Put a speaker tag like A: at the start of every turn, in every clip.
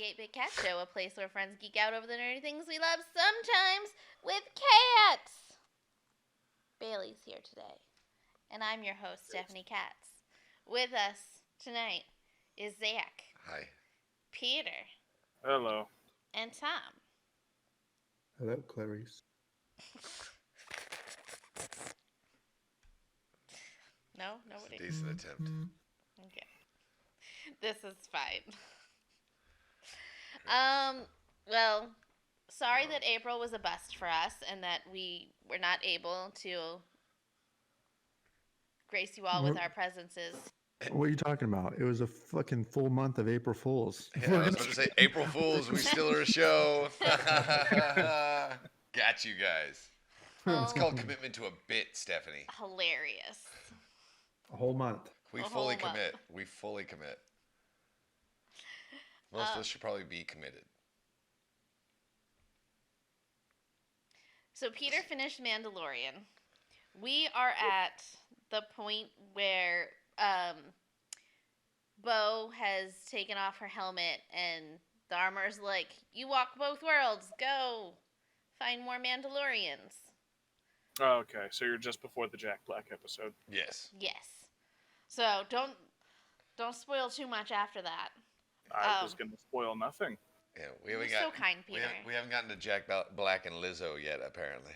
A: the 8-Bit Cat Show, a place where friends geek out over the nerdy things we love, sometimes with cats. Bailey's here today, and I'm your host, Stephanie Katz. With us tonight is Zach.
B: Hi.
A: Peter.
C: Hello.
A: And Tom.
D: Hello, Clarice.
A: No? Nobody?
B: It's a decent attempt.
A: Okay. This is fine. Well, sorry that April was a bust for us and that we were not able to grace you all with our presences.
D: What are you talking about? It was a fucking full month of April Fools.
B: Yeah, I was about to say, April Fools, we still are a show. Got you guys. It's called commitment to a bit, Stephanie.
A: Hilarious.
D: A whole month.
B: We
A: A
B: fully
A: whole month.
B: commit. We fully commit. Most of us should probably be committed.
A: So Peter finished Mandalorian. We are at the point where Bo has taken off her helmet and the armor's like, you walk both worlds, go find more Mandalorians.
C: Oh, okay, so you're just before the Jack Black episode.
B: Yes.
A: Yes. So don't spoil too much after that.
C: I was going to spoil nothing.
B: Yeah,
A: You're so kind, Peter.
B: We haven't gotten to Jack Black and Lizzo yet, apparently.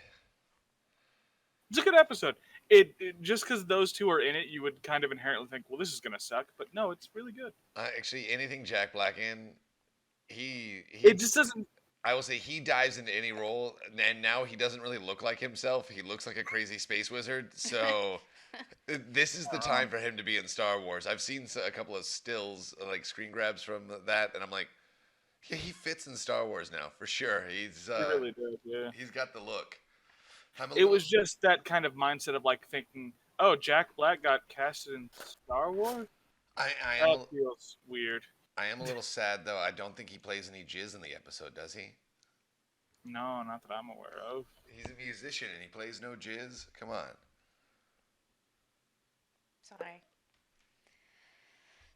C: It's a good episode. It just because those two are in it, you would kind of inherently think, well, this is going to suck. But no, it's really good.
B: Actually, anything Jack Black in,
C: It just doesn't...
B: I will say he dives into any role, and now he doesn't really look like himself. He looks like a crazy space wizard. So this is the time for him to be in Star Wars. I've seen a couple of stills, like screen grabs from that, and I'm like, yeah, he fits in Star Wars now for sure. He's
C: He really did, yeah.
B: He's got the look.
C: It was just that kind of mindset of like thinking, oh, Jack Black got casted in Star Wars? That feels weird.
B: I am a little sad, though. I don't think he plays any jizz in the episode, does he?
C: No, not that I'm aware of.
B: He's a musician and he plays no jizz? Come on.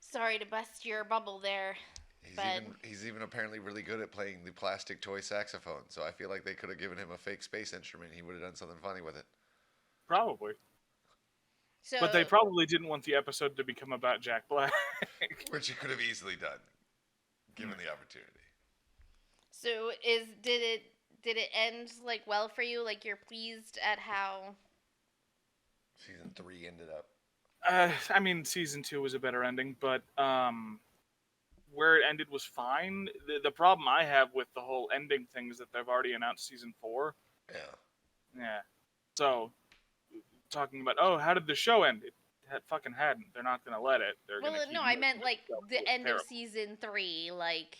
A: Sorry to bust your bubble there.
B: He's even apparently really good at playing the plastic toy saxophone, so I feel like they could have given him a fake space instrument. He would have done something funny with it.
C: Probably.
A: So,
C: But they probably didn't want the episode to become about Jack Black.
B: Which he could have easily done, given the opportunity.
A: So did it end like well for you? Like you're pleased at how
B: Season 3 ended up.
C: I mean, season 2 was a better ending, but where it ended was fine. The problem I have with the whole ending thing is that they've already announced season 4.
B: Yeah.
C: Yeah. So, talking about, oh, how did the show end? It fucking hadn't. They're not going to let it.
A: Well, no, I meant like the end of season 3, like.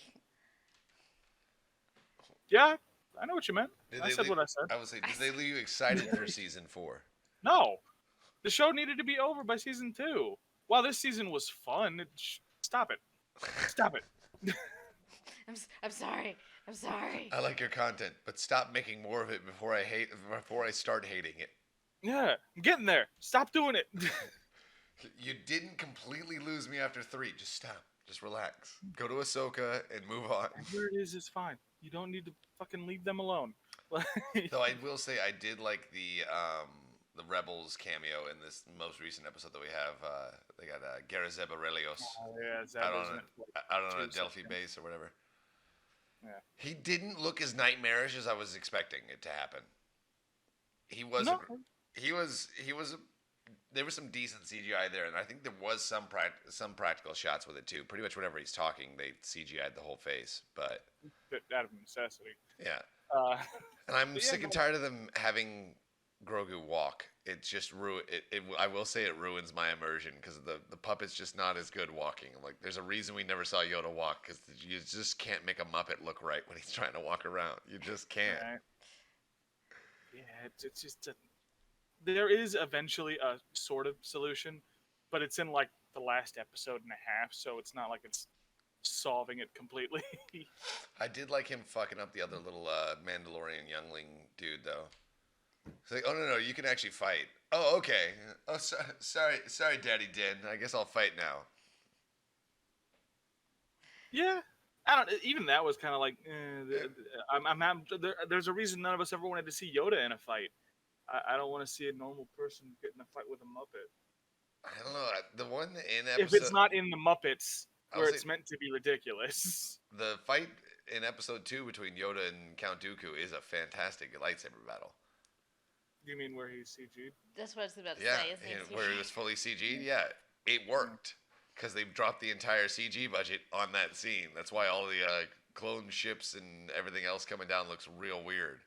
C: Yeah, I know what you meant. I said what I said.
B: I would say, did they leave you excited for season 4?
C: No. The show needed to be over by season 2. Wow, this season was fun. Stop it. Stop it.
A: I'm sorry. I'm sorry.
B: I like your content, but stop making more of it before I start hating it.
C: Yeah, I'm getting there. Stop doing it.
B: You didn't completely lose me after 3. Just stop. Just relax. Go to Ahsoka and move on.
C: Where it is fine. You don't need to fucking leave them alone.
B: Though I will say I did like the Rebels cameo in this most recent episode that we have. They got Garazeb Aurelios out on a Delphi base or whatever.
C: Yeah.
B: He didn't look as nightmarish as I was expecting it to happen. He was.
C: No.
B: He was. There was some decent CGI there, and I think there was some practical shots with it too. Pretty much whenever he's talking, they CGI'd the whole face, but
C: out of necessity.
B: Yeah. And I'm sick and tired of them having Grogu walk. It just I will say it ruins my immersion because the puppet's just not as good walking. Like, there's a reason we never saw Yoda walk, because you just can't make a Muppet look right when he's trying to walk around. You just can't.
C: Right. Yeah, it's just there is eventually a sort of solution, but it's in like the last episode and a half, so it's not like it's solving it completely.
B: I did like him fucking up the other little Mandalorian youngling dude, though. It's like, oh no, you can actually fight. Oh, okay. Oh, sorry, Daddy Din. I guess I'll fight now.
C: Yeah, I don't. Even that was kind of like. There's a reason none of us ever wanted to see Yoda in a fight. I don't want to see a normal person get in a fight with a Muppet.
B: I don't know. The one in
C: If it's
B: episode,
C: not in the Muppets,
B: I'll
C: where
B: say
C: it's meant to be ridiculous.
B: the fight in episode 2 between Yoda and Count Dooku is a fantastic lightsaber battle.
C: You mean where he's CG'd?
A: That's what I was about to
B: Yeah,
A: say. Isn't it?
B: where it was fully CG'd. Yeah, it worked because they've dropped the entire CG budget on that scene. That's why all the clone ships and everything else coming down looks real weird.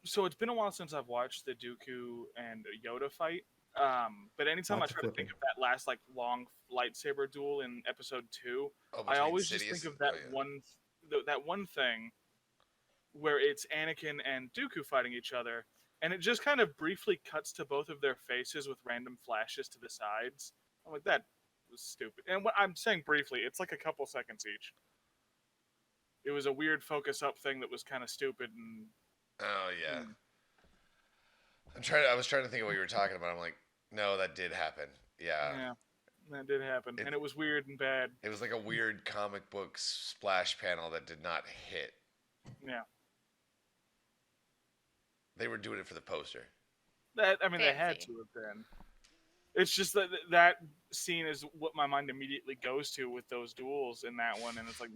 C: So it's been a while since I've watched the Dooku and Yoda fight. But anytime
D: Lots
C: I
D: of
C: try to think
D: flipping.
C: of that last like long lightsaber duel in episode 2,
B: Oh,
C: I
B: between
C: always just
B: Sidious
C: think of
B: and-
C: that
B: oh, yeah.
C: that one thing where it's Anakin and Dooku fighting each other, and it just kind of briefly cuts to both of their faces with random flashes to the sides. I'm like, that was stupid. And what I'm saying briefly, it's like a couple seconds each. It was a weird focus up thing that was kind of stupid and.
B: Oh yeah. I was trying to think of what you were talking about. I'm like, no, that did happen. Yeah.
C: Yeah, that did happen, and it was weird and bad.
B: It was like a weird comic book splash panel that did not hit.
C: Yeah,
B: They were doing it for the poster.
C: they had
A: Fancy.
C: to have been. It's just that scene is what my mind immediately goes to with those duels in that one, and it's like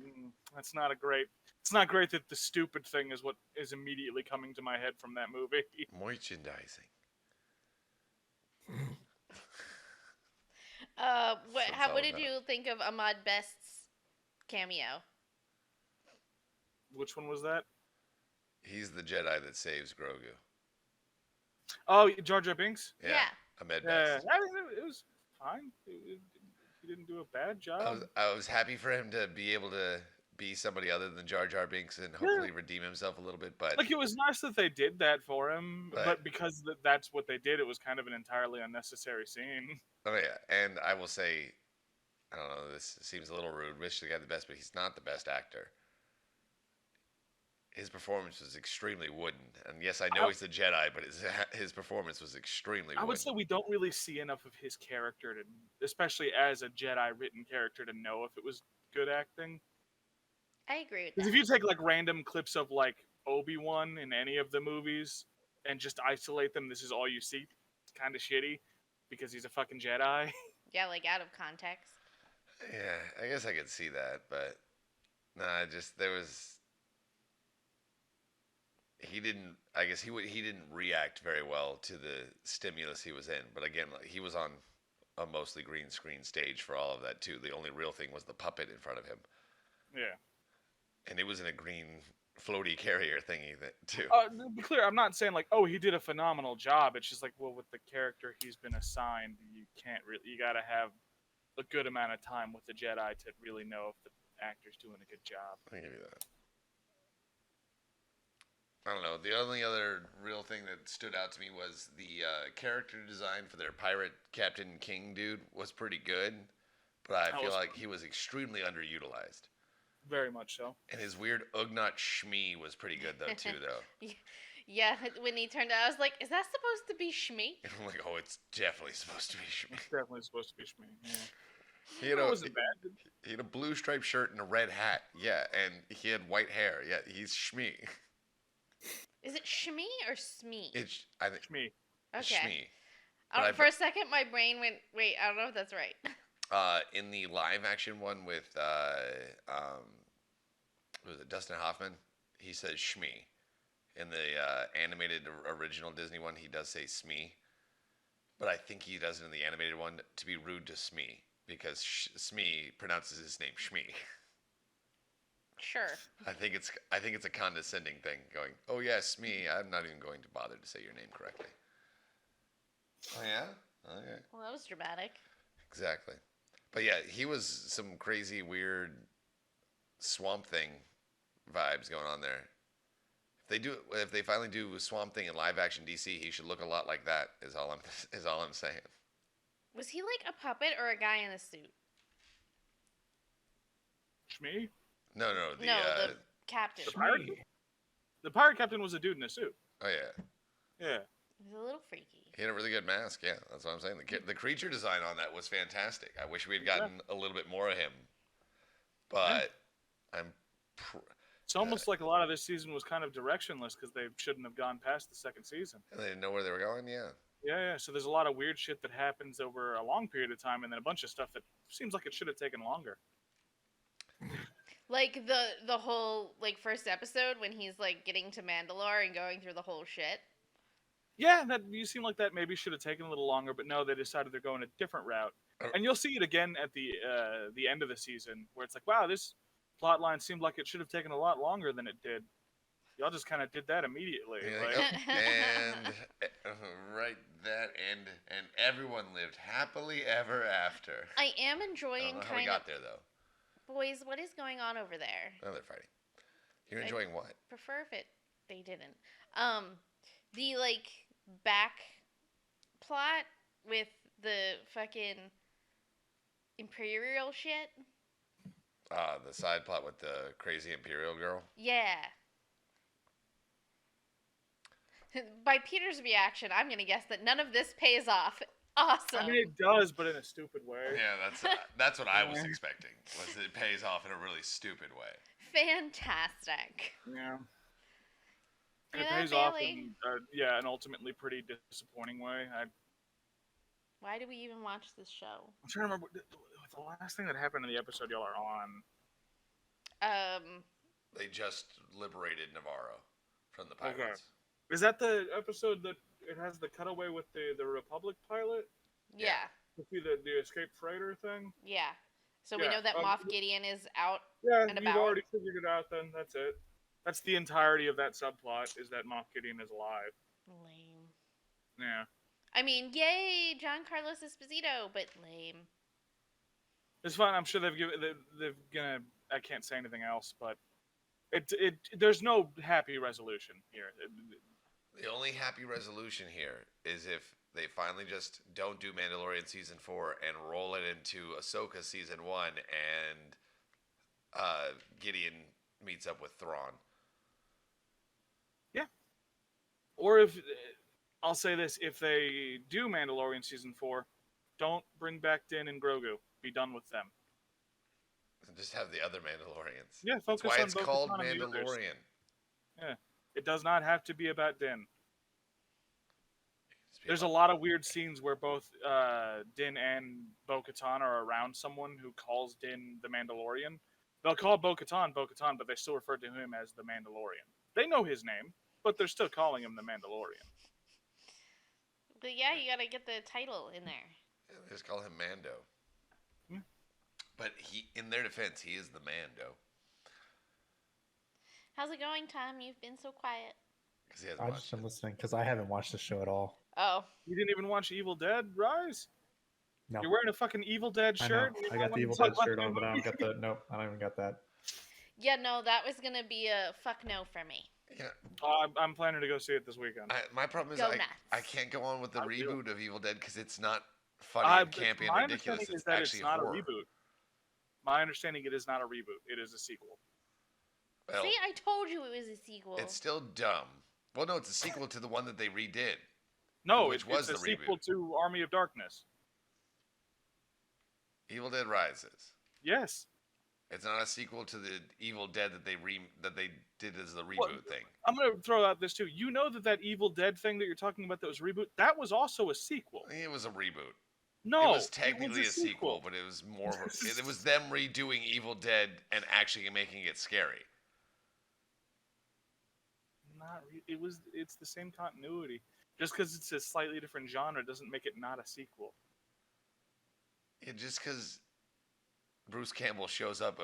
C: that's not a great. It's not great that the stupid thing is what is immediately coming to my head from that movie.
B: Merchandising.
A: What did you think of Ahmad Best's cameo?
C: Which one was that?
B: He's the Jedi that saves Grogu.
C: Oh, Jar Jar Binks.
B: Yeah. Ahmed
C: Yeah,
B: Best.
C: I mean, it was fine. He didn't do a bad job.
B: I was happy for him to be able to be somebody other than Jar Jar Binks and hopefully redeem himself a little bit. But
C: Like, it was nice that they did that for him,
B: Right.
C: but because that's what they did, it was kind of an entirely unnecessary scene.
B: oh yeah, and I will say, I don't know, this seems a little rude. Wish the guy the best, but he's not the best actor. His performance was extremely wooden, and yes, I know he's a Jedi, but his performance was extremely
C: I would
B: wooden.
C: say we don't really see enough of his character to, especially as a Jedi written character, to know if it was good acting.
A: I agree with
C: Because
A: that.
C: if you take like random clips of like Obi-Wan in any of the movies and just isolate them, this is all you see. It's kind of shitty because he's a fucking Jedi.
A: Yeah, like out of context.
B: Yeah, I guess I could see that, but nah, there was. He didn't. I guess he didn't react very well to the stimulus he was in. But again, like, he was on a mostly green screen stage for all of that too. The only real thing was the puppet in front of him,
C: Yeah.
B: and it was in a green floaty carrier thingy too.
C: To be clear, I'm not saying like, oh, he did a phenomenal job. It's just like, well, with the character he's been assigned, you can't really. You got to have a good amount of time with the Jedi to really know if the actor's doing a good job.
B: I'll give you that. I don't know. The only other real thing that stood out to me was the character design for their pirate Captain King dude was pretty good, but I feel like he was extremely underutilized.
C: Very much so.
B: And his weird Ugnaught Shmi was pretty good though too though.
A: Yeah, when he turned out, I was like, "Is that supposed to be Shmi?"
B: I'm like, oh, it's definitely supposed to be Shmi.
C: It's definitely supposed to be Shmi. Yeah.
B: He
C: It wasn't bad.
B: He had a blue striped shirt and a red hat. Yeah, and he had white hair. Yeah, he's Shmi.
A: Is it Shmi or Smee?
B: I think
C: Shmi.
A: Okay.
B: Shmi. But
A: For a second, my brain went, "Wait, I don't know if that's right."
B: In the live action one with what was it, Dustin Hoffman? He says Shmi. In the animated original Disney one, he does say Smee. But I think he does it in the animated one to be rude to Smee because Smee pronounces his name Shmi.
A: Sure.
B: I think it's a condescending thing, going, "Oh yeah, Smee. I'm not even going to bother to say your name correctly." Oh yeah. Okay.
A: Well, that was dramatic.
B: Exactly. But yeah, he was some crazy, weird Swamp Thing vibes going on there. If they finally do Swamp Thing in live action DC, he should look a lot like that. Is all I'm saying.
A: Was he like a puppet or a guy in a suit?
C: Shmi?
B: No,
A: The captain.
C: The pirate? The pirate captain was a dude in a suit.
B: Oh yeah,
C: Yeah.
A: He was a little freaky.
B: he had a really good mask. Yeah, that's what I'm saying. The creature design on that was fantastic. I wish we had gotten a little bit more of him, but I'm.
C: It's almost like a lot of this season was kind of directionless because they shouldn't have gone past the second season.
B: And they didn't know where they were going. Yeah.
C: Yeah. So there's a lot of weird shit that happens over a long period of time, and then a bunch of stuff that seems like it should have taken longer.
A: Like the whole like first episode when he's like getting to Mandalore and going through the whole shit.
C: Yeah, that you seem like that maybe should have taken a little longer, but no, they decided they're going a different route. And you'll see it again at the end of the season, where it's like, wow, this plot line seemed like it should have taken a lot longer than it did. Y'all just kind of did that immediately.
B: Yeah,
C: Like,
B: and right that and everyone lived happily ever after.
A: I am
B: I don't
A: enjoying
B: know how we
A: kind of.
B: got there though.
A: Boys, what is going on over there?
B: Oh, they're fighting. You're enjoying what?
A: Prefer if they didn't. The like back plot with the fucking Imperial shit.
B: The side plot with the crazy Imperial girl.
A: Yeah. By Peter's reaction, I'm gonna guess that none of this pays off. Awesome.
C: I mean, it does, but in a stupid way.
B: Yeah, that's what I was expecting. Was it pays off in a really stupid way.
A: Fantastic.
C: Yeah. And
A: Hear
C: it
A: that,
C: pays off
A: Bailey?
C: in, an ultimately pretty disappointing way.
A: Why do we even watch this show?
C: I'm trying to remember the last thing that happened in the episode y'all are on.
B: They just liberated Navarro from the pirates.
C: Is that the episode that it has the cutaway with the Republic pilot?
A: Yeah.
C: To see the escape freighter thing?
A: Yeah. So we
C: Yeah,
A: know that Moff Gideon is out.
C: Yeah,
A: And
C: you've
A: about.
C: already figured it out then. That's it. That's the entirety of that subplot, is that Moff Gideon is alive.
A: Lame.
C: Yeah.
A: I mean, yay, Giancarlo Esposito, but lame.
C: It's fine. I'm sure they've gonna. I can't say anything else, but there's no happy resolution here.
B: The only happy resolution here is if they finally just don't do Mandalorian season 4 and roll it into Ahsoka season 1, and Gideon meets up with Thrawn.
C: Yeah. Or if I'll say this: if they do Mandalorian season 4, don't bring back Din and Grogu. Be done with them.
B: Just have the other Mandalorians.
C: Yeah, focus
B: That's why
C: on
B: it's
C: Bo-Katan
B: called
C: and the others.
B: Mandalorian.
C: Yeah, it does not have to be about Din.
B: Just be
C: There's a
B: about-
C: lot of weird scenes where both Din and Bo-Katan are around someone who calls Din the Mandalorian. They'll call Bo-Katan Bo-Katan, but they still refer to him as the Mandalorian. They know his name, but they're still calling him the Mandalorian.
A: But yeah, you gotta get the title in there.
B: Yeah, they just call him Mando.
C: Yeah.
B: But in their defense, he is the Mando.
A: How's it going, Tom? You've been so quiet.
B: Because he hasn't
D: I
B: watched
D: just been
B: it.
D: listening because I haven't watched the show at all.
A: Oh.
C: You didn't even watch Evil Dead Rise?
D: No,
C: You're wearing a fucking Evil Dead
D: I know.
C: shirt?
D: I got the Evil Dead shirt on, but I don't got the. Nope, I don't even got that.
A: Yeah, no, that was gonna be a fuck no for me.
B: Yeah,
C: I'm planning to go see it this weekend.
B: my problem is
A: Go
B: I
A: nuts.
B: can't go on with the
C: I do.
B: reboot of Evil Dead because it's not funny and campy
C: my
B: and ridiculous.
C: understanding is
B: It's
C: that
B: actually
C: it's not
B: horror.
C: a reboot. My understanding, it is not a reboot. It is a sequel.
B: Well,
A: See, I told you it was a sequel.
B: it's still dumb. Well, no, it's a sequel to the one that they redid.
C: No,
B: Which was
C: it's a
B: the
C: sequel
B: reboot.
C: to Army of Darkness.
B: Evil Dead Rises.
C: Yes.
B: It's not a sequel to the Evil Dead that they did as the reboot thing.
C: I'm going to throw out this too. You know that Evil Dead thing that you're talking about that was reboot, that was also a sequel.
B: It was a reboot.
C: No,
B: it was technically a sequel, but it was more. It was them redoing Evil Dead and actually making it scary.
C: It's the same continuity. Just because it's a slightly different genre doesn't make it not a sequel.
B: Yeah, just because Bruce Campbell shows up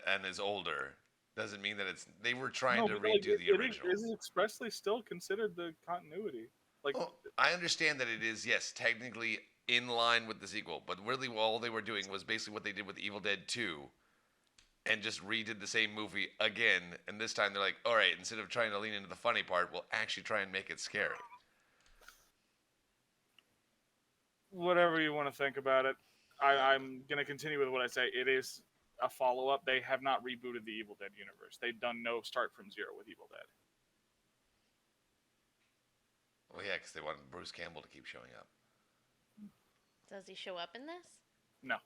B: and is older doesn't mean that it's. They were trying to
C: but, like,
B: redo the original.
C: It is expressly still considered the continuity. Like,
B: Well, I understand that it is, yes, technically in line with the sequel, but really all they were doing was basically what they did with Evil Dead 2 and just redid the same movie again. And this time they're like, all right, instead of trying to lean into the funny part, we'll actually try and make it scary.
C: whatever you want to think about it. I'm going to continue with what I say. It is a follow-up. They have not rebooted the Evil Dead universe. They've done no start from zero with Evil Dead.
B: Well, yeah, because they wanted Bruce Campbell to keep showing up.
A: Does he show up in this?
C: No.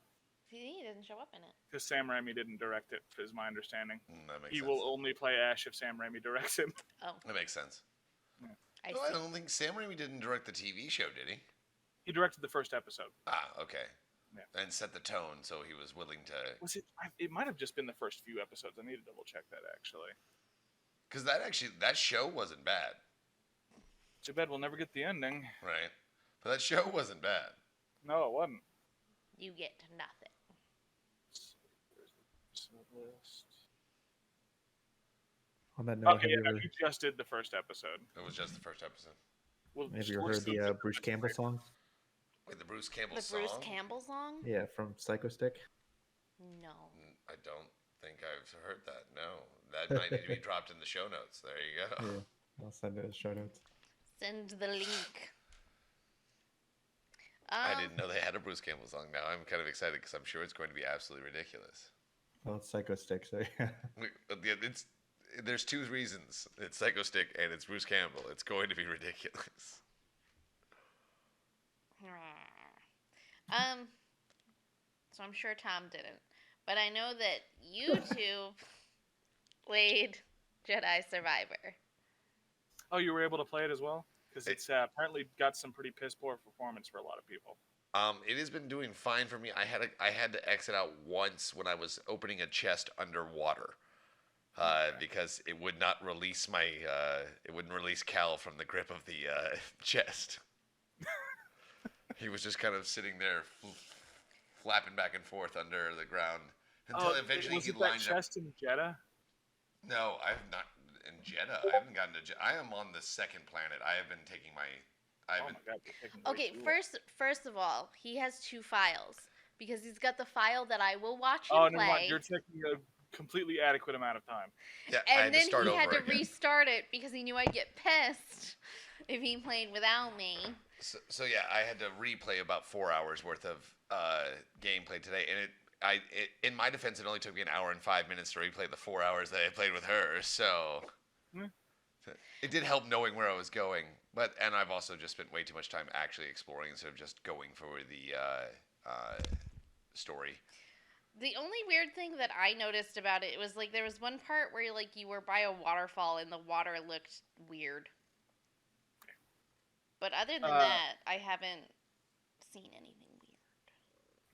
A: See, he doesn't show up in it.
C: Because Sam Raimi didn't direct it, is my understanding.
B: That makes
C: He
B: sense.
C: will only play Ash if Sam Raimi directs him.
A: Oh,
B: That makes sense.
A: I
B: No, I
A: see.
B: don't think Sam Raimi didn't direct the TV show, did he?
C: He directed the first episode.
B: Ah, okay.
C: Yeah.
B: And set the tone, so he was willing to.
C: Was it? It might have just been the first few episodes. I need to double check that actually.
B: Because that show wasn't bad,
C: Too bad we'll never get the ending.
B: right? But that show wasn't bad.
C: No, it wasn't.
A: You get nothing.
D: On that note,
C: Okay, yeah, you just did the first episode.
B: It was just the first episode.
C: We'll,
D: have you
C: we'll
D: heard
C: still
D: the
C: get
D: Bruce Campbell song?
B: Wait, the Bruce Campbell
A: The
B: song?
A: Bruce Campbell song?
D: Yeah, from Psycho Stick.
A: No.
B: I don't think I've heard that. No, that might need to be dropped in the show notes. There you go.
D: Yeah, I'll send it in the show notes.
A: Send the link.
B: I didn't know they had a Bruce Campbell song. Now I'm kind of excited because I'm sure it's going to be absolutely ridiculous.
D: Well, it's Psycho Stick, so yeah.
B: There's two reasons. It's Psycho Stick and it's Bruce Campbell. It's going to be ridiculous.
A: So I'm sure Tom didn't, but I know that you two played Jedi Survivor.
C: Oh, you were able to play it as well? Because it's apparently got some pretty piss poor performance for a lot of people.
B: It has been doing fine for me. I had to exit out once when I was opening a chest underwater, because it would not release it wouldn't release Cal from the grip of the chest. He was just kind of sitting there, flapping back and forth under the ground until eventually he lined
C: that chest in Jeddah?
B: No, I've not in Jeddah. I haven't gotten to Jeddah. I am on the second planet. I have been taking my.
C: Oh my God, you're taking way
A: Okay,
C: too long.
A: first of all, he has two files because he's got the file that I will watch him
C: Oh, never
A: play,
C: mind. You're taking a completely adequate amount of time.
B: Yeah, I
A: and
B: had
A: then
B: to start
A: he
B: over
A: had to
B: again.
A: restart it because he knew I'd get pissed if he played without me.
B: So yeah, I had to replay about 4 hours worth of gameplay today, and in my defense, it only took me an hour and 5 minutes to replay the 4 hours that I played with her. So
C: Hmm.
B: it did help knowing where I was going, and I've also just spent way too much time actually exploring instead of just going for the story.
A: The only weird thing that I noticed about it was like there was one part where like you were by a waterfall and the water looked weird. But other than that, I haven't seen anything weird.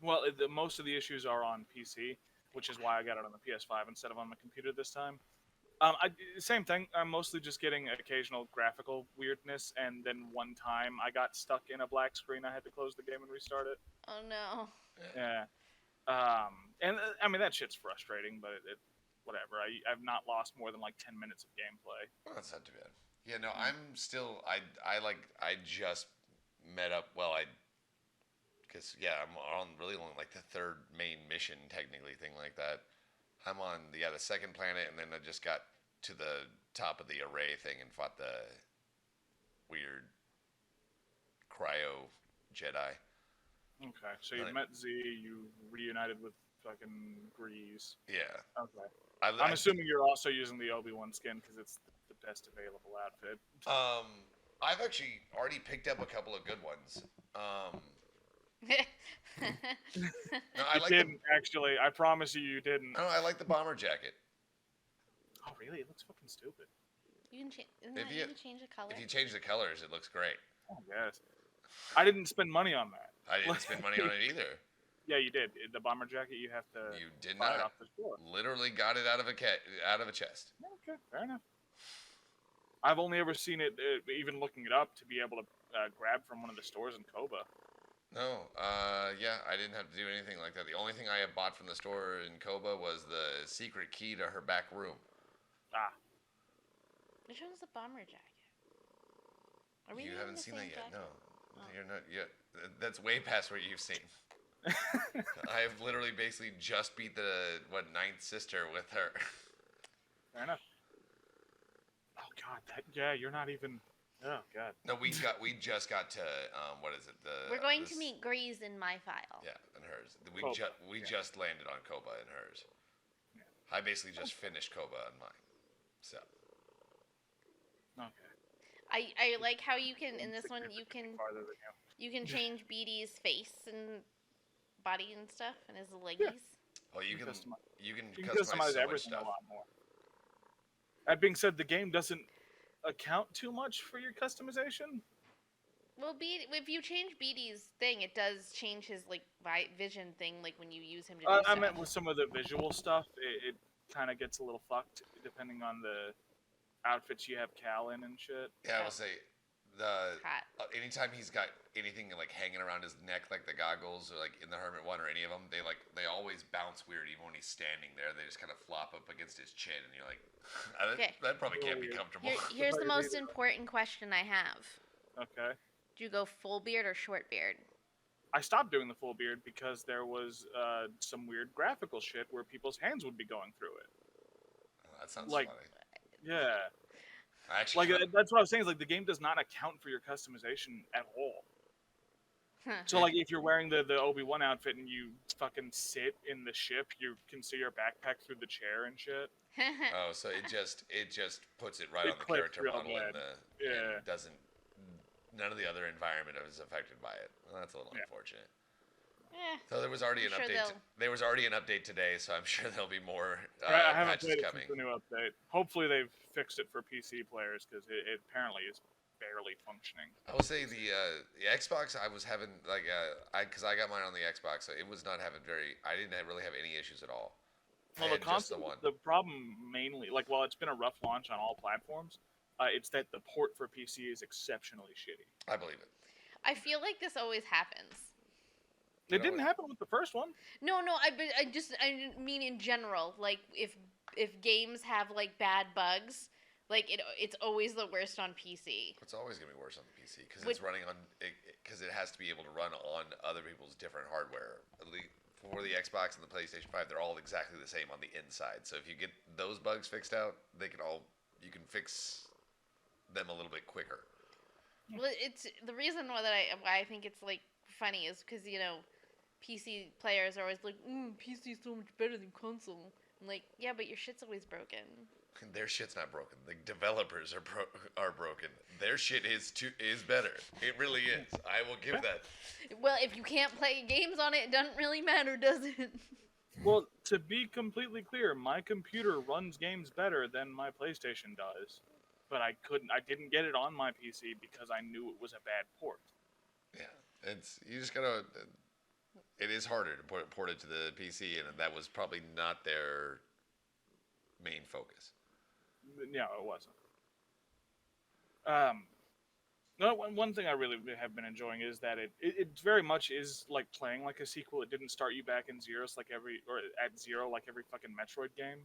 C: Well, most of the issues are on PC, which is why I got it on the PS5 instead of on my computer this time. Same thing. I'm mostly just getting occasional graphical weirdness, and then one time I got stuck in a black screen. I had to close the game and restart it.
A: Oh no.
C: Yeah. And I mean that shit's frustrating, but whatever. I've not lost more than like 10 minutes of gameplay.
B: Well, that's not too bad. Yeah, no, I'm still. I just met up. Well, because I'm on really only like the third main mission technically thing like that. I'm on the second planet, and then I just got to the top of the array thing and fought the weird cryo Jedi.
C: Okay, so you
B: Right.
C: met Z, you reunited with fucking Grease.
B: Yeah,
C: Okay.
B: I'm
C: I'm assuming you're also using the Obi-Wan skin because it's the best available outfit.
B: I've actually already picked up a couple of good ones. No, I
C: You
B: like
C: didn't, actually. I promise you didn't.
B: I like the bomber jacket.
C: Oh, really? It looks fucking stupid.
A: You can change. Isn't
B: If
A: that
B: you-
A: you can change the color?
B: If you change the colors, it looks great.
C: Oh, yes. I didn't spend money on that.
B: I didn't spend money on it either.
C: Yeah, you did. The bomber jacket, you have to
B: You did
C: buy it
B: not.
C: off the store.
B: Literally got it out of a chest.
C: Okay, fair enough. I've only ever seen it, even looking it up, to be able to grab from one of the stores in Koba.
B: No, yeah, I didn't have to do anything like that. The only thing I have bought from the store in Koba was the secret key to her back room.
C: Ah,
A: Which one's the bomber jacket? Are we
B: You
A: using
B: haven't
A: the
B: seen
A: same
B: that yet,
A: jacket?
B: no.
A: Oh.
B: You're not yet. That's way past what you've seen. I have literally basically just beat the ninth sister with her.
C: fair enough. Oh god, yeah, you're not even. Oh god.
B: No, we just got to what is it?
A: We're going to meet Grease in my file.
B: Yeah, and hers.
C: Koba,
B: We
C: yeah.
B: just landed on Koba and hers.
C: Yeah.
B: I basically just finished Koba on mine. So
C: Okay.
A: I like how you can in this one
C: Significantly
A: you can
C: farther than you.
A: change BD's face and body and stuff and his leggies?
C: Yeah.
B: Well, you can
C: You can
B: customize so much
C: everything
B: stuff.
C: a lot more. That being said, the game doesn't account too much for your customization.
A: Well, if you change BD's thing, it does change his like vision thing. Like when you use him to do
C: I
A: stuff.
C: meant with some of the visual stuff, it kind of gets a little fucked depending on the outfits you have Cal in and shit.
B: Yeah, I will say
A: Hot.
B: anytime he's got anything like hanging around his neck, like the goggles, or like in the Hermit one, or any of them, they always bounce weird. Even when he's standing there, they just kind of flop up against his chin, and you're like,
A: Okay.
B: that probably can't be
C: Weird.
B: comfortable.
A: Here's the most important question I have.
C: Okay.
A: Do you go full beard or short beard?
C: I stopped doing the full beard because there was some weird graphical shit where people's hands would be going through it.
B: Oh, that sounds
C: Like-
B: funny.
C: Yeah.
B: I actually
C: That's what I was saying. Is like the game does not account for your customization at all. So like if you're wearing the Obi-Wan outfit and you fucking sit in the ship, you can see your backpack through the chair and shit.
B: oh, so it just puts it right
C: It
B: on the
C: clicks
B: character
C: real
B: model
C: bad.
B: and doesn't. None of the other environment is affected by it. Well, that's a little
C: Yeah.
B: unfortunate.
A: Eh,
B: So there was already
A: I'm
B: an
A: sure
B: update.
A: they'll-
B: There was already an update today, so I'm sure there'll be more
C: I haven't
B: patches
C: played it
B: coming.
C: since the new update. Hopefully they've fixed it for PC players because it apparently is barely functioning.
B: I will say the Xbox. I was having like because I got mine on the Xbox, so it was not having I didn't really have any issues at all.
C: Well,
B: I
C: the
B: had just the
C: console,
B: one.
C: the problem mainly, like while it's been a rough launch on all platforms, it's that the port for PC is exceptionally shitty.
B: I believe it.
A: I feel like this always happens.
B: You
C: It
B: know
C: didn't
B: what?
C: happen with the first one.
A: No, I mean in general. Like if games have like bad bugs, like it's always the worst on PC.
B: It's always gonna be worse on the PC because
A: With-
B: it's running on because it has to be able to run on other people's different hardware. At least for the Xbox and the PlayStation 5, they're all exactly the same on the inside. So if you get those bugs fixed out, you can fix them a little bit quicker.
A: Well, it's the reason why I think it's like funny is because PC players are always like, PC is so much better than console. I'm like, yeah, but your shit's always broken.
B: Their shit's not broken. The developers are broken. Their shit is better. It really is. I will give that.
A: Well, if you can't play games on it, it doesn't really matter, does it?
C: Well, to be completely clear, my computer runs games better than my PlayStation does, but I didn't get it on my PC because I knew it was a bad port.
B: Yeah, you just gotta. It is harder to port it to the PC, and that was probably not their main focus.
C: No, it wasn't. No, one thing I really have been enjoying is that it very much is like playing like a sequel. It didn't start you back in zeros at zero like every fucking Metroid game,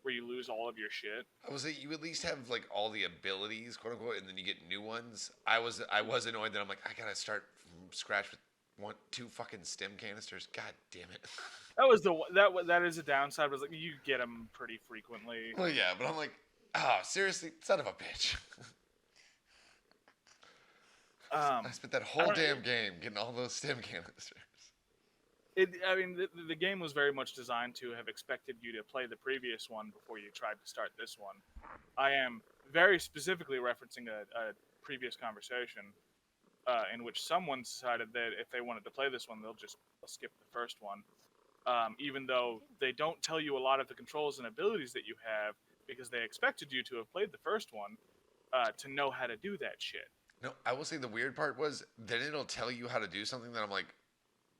C: where you lose all of your shit.
B: I would say you at least have like all the abilities, quote unquote, and then you get new ones. I was annoyed that I'm like I gotta start from scratch with 2 fucking stem canisters. God damn it.
C: That was that is a downside. Was like you get them pretty frequently.
B: Well, yeah, but I'm like, seriously, son of a bitch. I spent that whole damn game getting all those stem canisters.
C: The game was very much designed to have expected you to play the previous one before you tried to start this one. I am very specifically referencing a previous conversation in which someone decided that if they wanted to play this one, they'll skip the first one. Even though they don't tell you a lot of the controls and abilities that you have, because they expected you to have played the first one to know how to do that shit.
B: No, I will say the weird part was then it'll tell you how to do something that I'm like,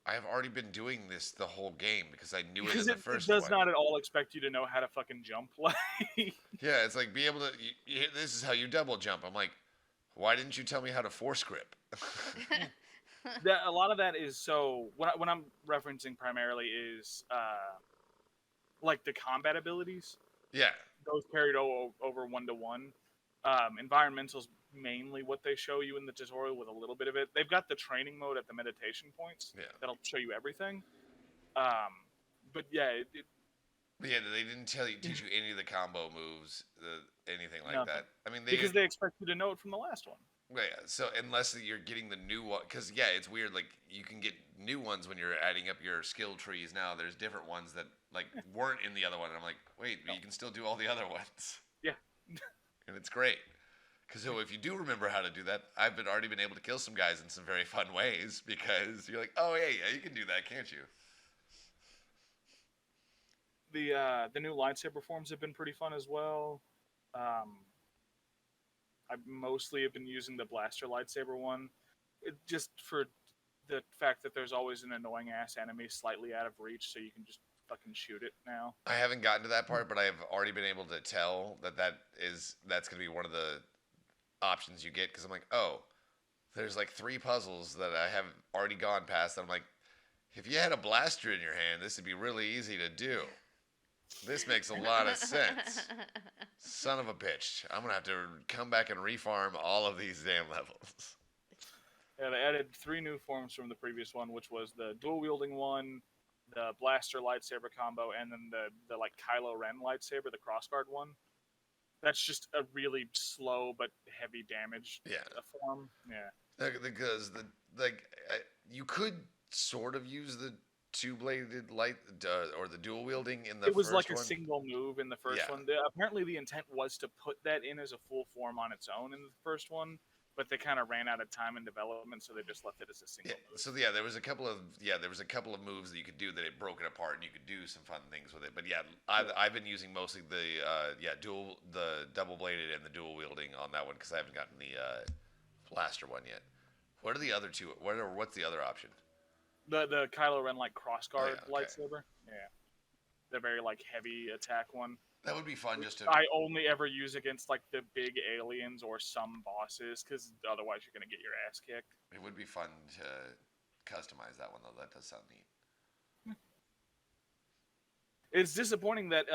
B: I have already been doing this the whole game because I knew it in the first one.
C: It does not at all expect you to know how to fucking jump.
B: Yeah, it's like be able to. This is how you double jump. I'm like, why didn't you tell me how to force grip?
C: A lot of that is so. What I'm referencing primarily is like the combat abilities.
B: Yeah.
C: Those carried over 1-to-1. Environmental's mainly what they show you in the tutorial with a little bit of it. They've got the training mode at the meditation points.
B: Yeah.
C: That'll show you everything. But yeah,
B: Yeah, they didn't teach you any of the combo moves, anything like
C: Nothing.
B: that. I mean,
C: because they expect you to know it from the last one.
B: Yeah, so unless you're getting the new one, because yeah, it's weird. Like you can get new ones when you're adding up your skill trees. Now there's different ones that like weren't in the other one. And I'm like, wait, but you can still do all the other ones.
C: Yeah.
B: And it's great Because if you do remember how to do that, I've already been able to kill some guys in some very fun ways because you're like, oh, yeah, you can do that, can't you?
C: The new lightsaber forms have been pretty fun as well. I mostly have been using the blaster lightsaber one, just for the fact that there's always an annoying ass enemy slightly out of reach, so you can just fucking shoot it now.
B: I haven't gotten to that part, but I have already been able to tell that's going to be one of the options you get because I'm like, oh, there's like 3 puzzles that I have already gone past. I'm like, if you had a blaster in your hand, this would be really easy to do. This makes a lot of sense. Son of a bitch. I'm going to have to come back and refarm all of these damn levels.
C: Yeah, they added 3 new forms from the previous one, which was the dual-wielding one, the blaster lightsaber combo, and then the like Kylo Ren lightsaber, the crossguard one. That's just a really slow but heavy damage form. Yeah.
B: Because you could sort of use the 2-bladed light or the dual wielding in the first one.
C: It was like a single move in the first one. Apparently the intent was to put that in as a full form on its own in the first one, but they kind of ran out of time in development, so they just left it as a single move.
B: So there was a couple of moves that you could do that it broke it apart, and you could do some fun things with it. But I've been using mostly the double bladed and the dual wielding on that one because I haven't gotten the blaster one yet. What are the other 2? What's the other option?
C: The Kylo Ren like crossguard lightsaber. Yeah, the very like heavy attack one.
B: That would be fun just to...
C: I only ever use against like the big aliens or some bosses, because otherwise you're gonna get your ass kicked.
B: It would be fun to customize that one though. That does sound neat.
C: It's disappointing that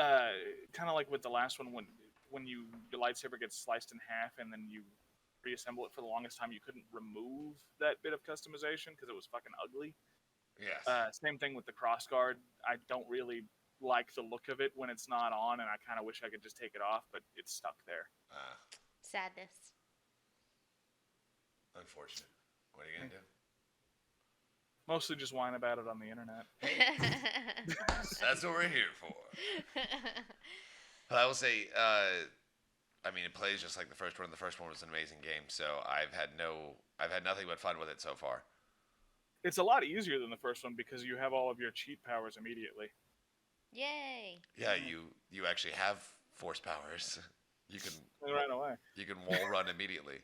C: kind of like with the last one, when your lightsaber gets sliced in half and then you reassemble it for the longest time, you couldn't remove that bit of customization because it was fucking ugly.
B: Yes.
C: Same thing with the crossguard. I don't really like the look of it when it's not on, and I kind of wish I could just take it off, but it's stuck there.
A: Sadness.
B: Unfortunate. What are you gonna do?
C: Mostly just whine about it on the internet.
B: That's what we're here for. But I will say, I mean, it plays just like the first one. The first one was an amazing game, so I've had nothing but fun with it so far.
C: It's a lot easier than the first one because you have all of your cheat powers immediately.
A: Yay!
B: Yeah, you actually have force powers. You can
C: right away.
B: You can wall run immediately.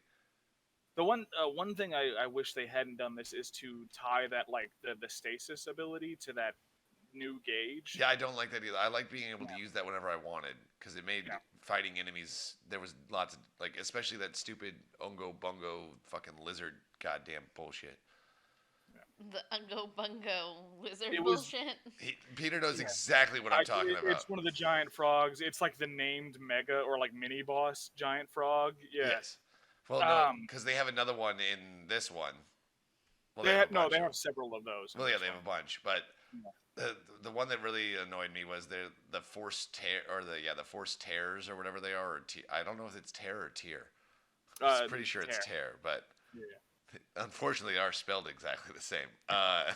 C: The one thing I wish they hadn't done this is to tie that like the stasis ability to that new gauge.
B: Yeah, I don't like that either. I like being able to use that whenever I wanted because it made fighting enemies. There was lots of like, especially that stupid Ungo Bungo fucking lizard goddamn bullshit.
A: The Ungo Bungo lizard bullshit.
B: Peter knows exactly what I'm talking about.
C: It's one of the giant frogs. It's like the named mega or like mini boss giant frog. Yeah.
B: Yes. Well, no, because they have another one in this one. Well, they
C: have several of those.
B: Well, yeah, they have a bunch, but the one that really annoyed me was the force tear or the force tears or whatever they are. Or I don't know if it's tear or tier. I'm pretty sure it's tear, but unfortunately, they are spelled exactly the same. And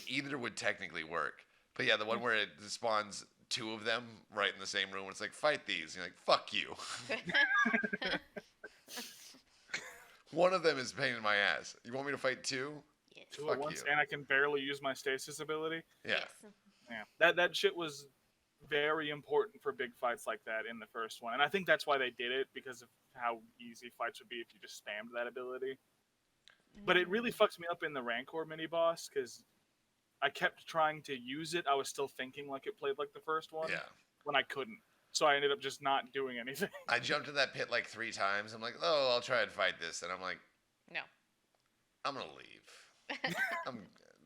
B: either would technically work, but yeah, the one where it spawns 2 of them right in the same room. It's like fight these. And you're like, fuck you. One of them is a pain in my ass. You want me to fight 2?
A: Yes.
C: 2 at once, and I can barely use my stasis ability.
B: Yeah.
A: Yes.
C: Yeah. That shit was very important for big fights like that in the first one, and I think that's why they did it, because of how easy fights would be if you just spammed that ability. But it really fucked me up in the Rancor mini boss because I kept trying to use it. I was still thinking like it played like the first one.
B: Yeah.
C: When I couldn't. So I ended up just not doing anything.
B: I jumped in that pit like 3 times. I'm like, oh, I'll try and fight this. And I'm like,
A: no.
B: I'm going to leave.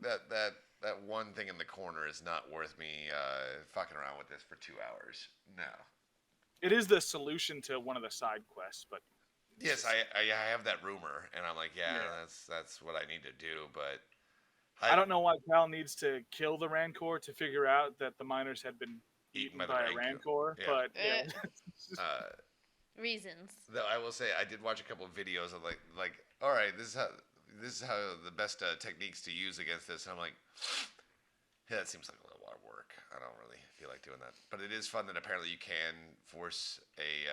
B: That one thing in the corner is not worth me fucking around with this for 2 hours. No.
C: It is the solution to one of the side quests, but...
B: Yes, I have that rumor, and I'm like, that's what I need to do, but...
C: I don't know why Cal needs to kill the Rancor to figure out that the miners had been eaten by a Rancor, but
A: reasons.
B: Though I will say, I did watch a couple of videos of like, all right, this is how the best techniques to use against this, and I'm like, yeah, that seems like a lot of work. I don't really feel like doing that. But it is fun that apparently you can force a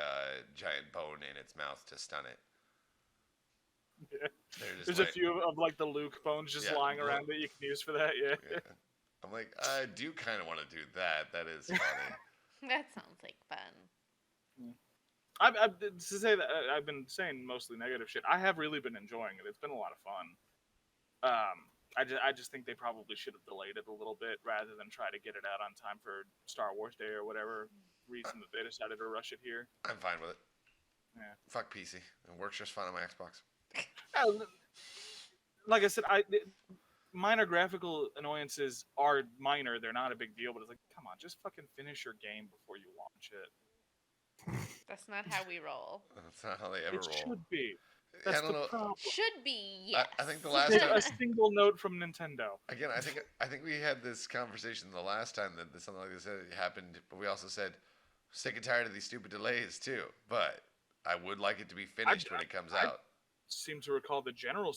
B: giant bone in its mouth to stun it.
C: Yeah.
B: They're just
C: There's a few of like the Luke bones just lying around that you can use for that. Yeah.
B: I'm like, I do kind of want to do that. That is funny.
A: That sounds like fun.
C: I've to say that I've been saying mostly negative shit. I have really been enjoying it. It's been a lot of fun. I just think they probably should have delayed it a little bit rather than try to get it out on time for Star Wars Day or whatever reason that they decided to rush it here.
B: I'm fine with it.
C: Yeah.
B: Fuck PC. It works just fine on my Xbox.
C: Like I said, minor graphical annoyances are minor. They're not a big deal, but it's like, come on, just fucking finish your game before you launch it.
A: That's not how we roll.
B: That's not how they ever
C: It
B: roll.
C: should be. That's the problem.
A: Should be, yes.
B: I think the last time
C: A single note from Nintendo.
B: again, I think we had this conversation the last time that something like this happened, but we also said sick and tired of these stupid delays too. But I would like it to be finished when it comes out.
C: Seem to recall the general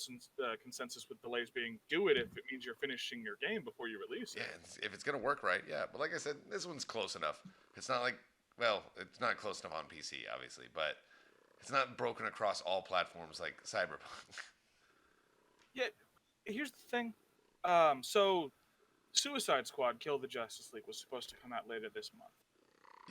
C: consensus with delays being do it if it means you're finishing your game before you release it.
B: Yeah, if it's gonna work right, yeah. But like I said, this one's close enough. It's not like, well, it's not close enough on PC, obviously, but it's not broken across all platforms like Cyberpunk.
C: Yeah, here's the thing. So Suicide Squad: Kill the Justice League was supposed to come out later this month.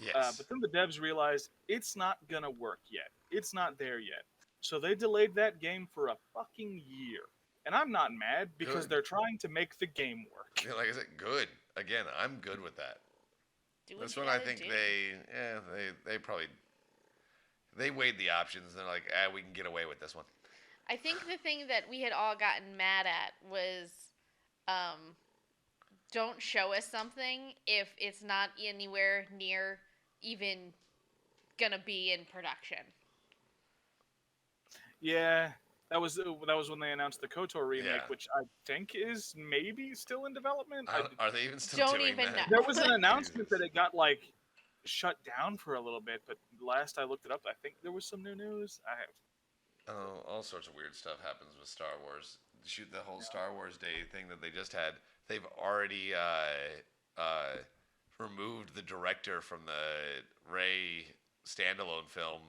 B: Yes.
C: But then the devs realized it's not gonna work yet. It's not there yet. So they delayed that game for a fucking year. And I'm not mad because
B: Good.
C: they're trying to make the game work.
B: Yeah, like I said, good. Again, I'm good with that.
A: Do
B: This
A: what
B: one,
A: you
B: I think
A: gotta do.
B: they probably weighed the options and they're like, we can get away with this one.
A: I think the thing that we had all gotten mad at was, don't show us something if it's not anywhere near even gonna be in production.
C: Yeah, that was when they announced the KOTOR remake,
B: Yeah.
C: which I think is maybe still in development.
B: Are they even still
A: Don't
B: doing
A: even
B: that?
A: know.
C: There was an announcement that it got like shut down for a little bit, but last I looked it up, I think there was some new news.
B: Oh, all sorts of weird stuff happens with Star Wars. Shoot, the whole Star Wars Day thing that they just had, they've already removed the director from the Rey standalone film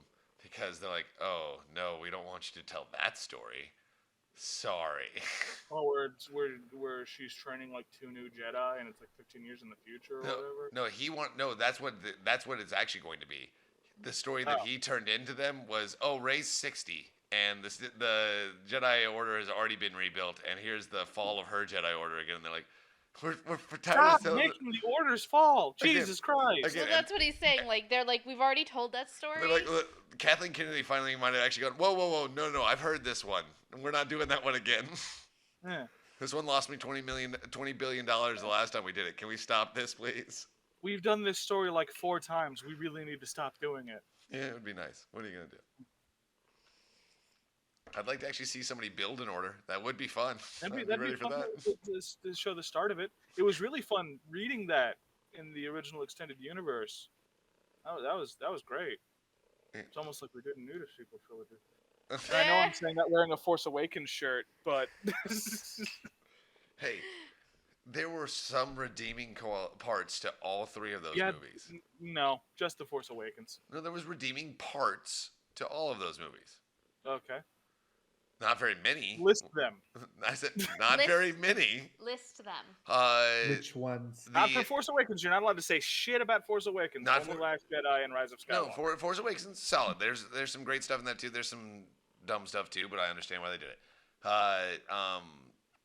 B: because they're like, oh, no, we don't want you to tell that story. Sorry.
C: Oh, where she's training like 2 new Jedi, and it's like 15 years in the future or whatever.
B: That's what it's actually going to be. The story that he turned into them was, Rey's 60, and the Jedi Order has already been rebuilt, and here's the fall of her Jedi Order again. And they're like, we're tired
C: Stop making the orders fall. Jesus Christ.
B: again,
A: Well, that's what he's saying. Like, they're like, we've already told that story.
B: They're like, look, Kathleen Kennedy finally might have actually gone, whoa, no, I've heard this one. We're not doing that one again.
C: Yeah.
B: This one lost me $20 billion the last time we did it. Can we stop this, please?
C: We've done this story like 4 times. We really need to stop doing it.
B: Yeah, it would be nice. What are you going to do? I'd like to actually see somebody build an order. That would be fun. I'd be ready for
C: fun
B: that.
C: to show the start of it. It was really fun reading that in the original extended universe. That was great. It's almost like we didn't need a sequel trilogy. And I know I'm saying that wearing a Force Awakens shirt, but
B: Hey, there were some redeeming parts to all 3 of those movies.
C: No, just the Force Awakens.
B: No, there was redeeming parts to all of those movies.
C: Okay.
B: Not very many.
C: List them.
B: I said not very many.
A: List them.
D: Which ones?
C: Not for Force Awakens. You're not allowed to say shit about Force Awakens.
B: Not
C: Only Last Jedi and Rise of Skywalker.
B: No, Force Awakens solid. There's some great stuff in that too. There's some dumb stuff too, but I understand why they did it.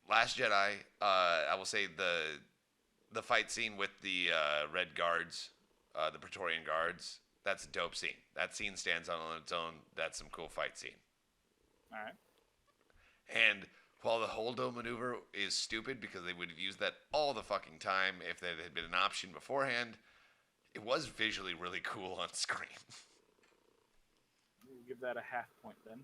B: Last Jedi, I will say the fight scene with the Red Guards, the Praetorian Guards, that's a dope scene. That scene stands on its own. That's some cool fight scene.
C: All right.
B: And while the Holdo maneuver is stupid because they would have used that all the fucking time if that had been an option beforehand, it was visually really cool on screen.
C: We'll give that a half point then.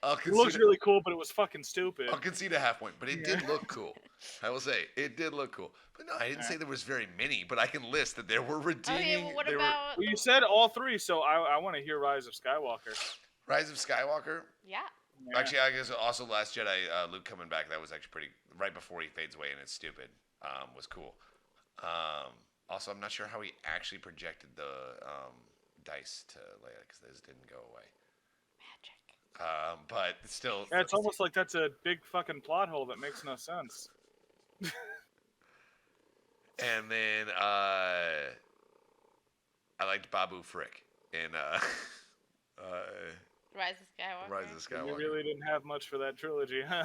B: It
C: It looks really cool, but it was fucking stupid.
B: I'll concede a half point, but it did look cool. I will say, it did look cool. But no, I didn't say there was very many, but I can list that there were redeeming...
A: Okay, well, what about...
C: Well, you said all 3, so I want to hear Rise of Skywalker.
B: Rise of Skywalker?
A: Yeah.
B: Actually, I guess also Last Jedi, Luke coming back, that was actually pretty... Right before he fades away and it's stupid, was cool. Also, I'm not sure how he actually projected the dice to Leia because those didn't go away.
A: Magic.
B: But still,
C: Yeah, it's almost like that's a big fucking plot hole that makes no sense.
B: and then I liked Babu Frick in
A: Rise of Skywalker.
B: Rise of
C: You
B: Skywalker.
C: really didn't have much for that trilogy, huh?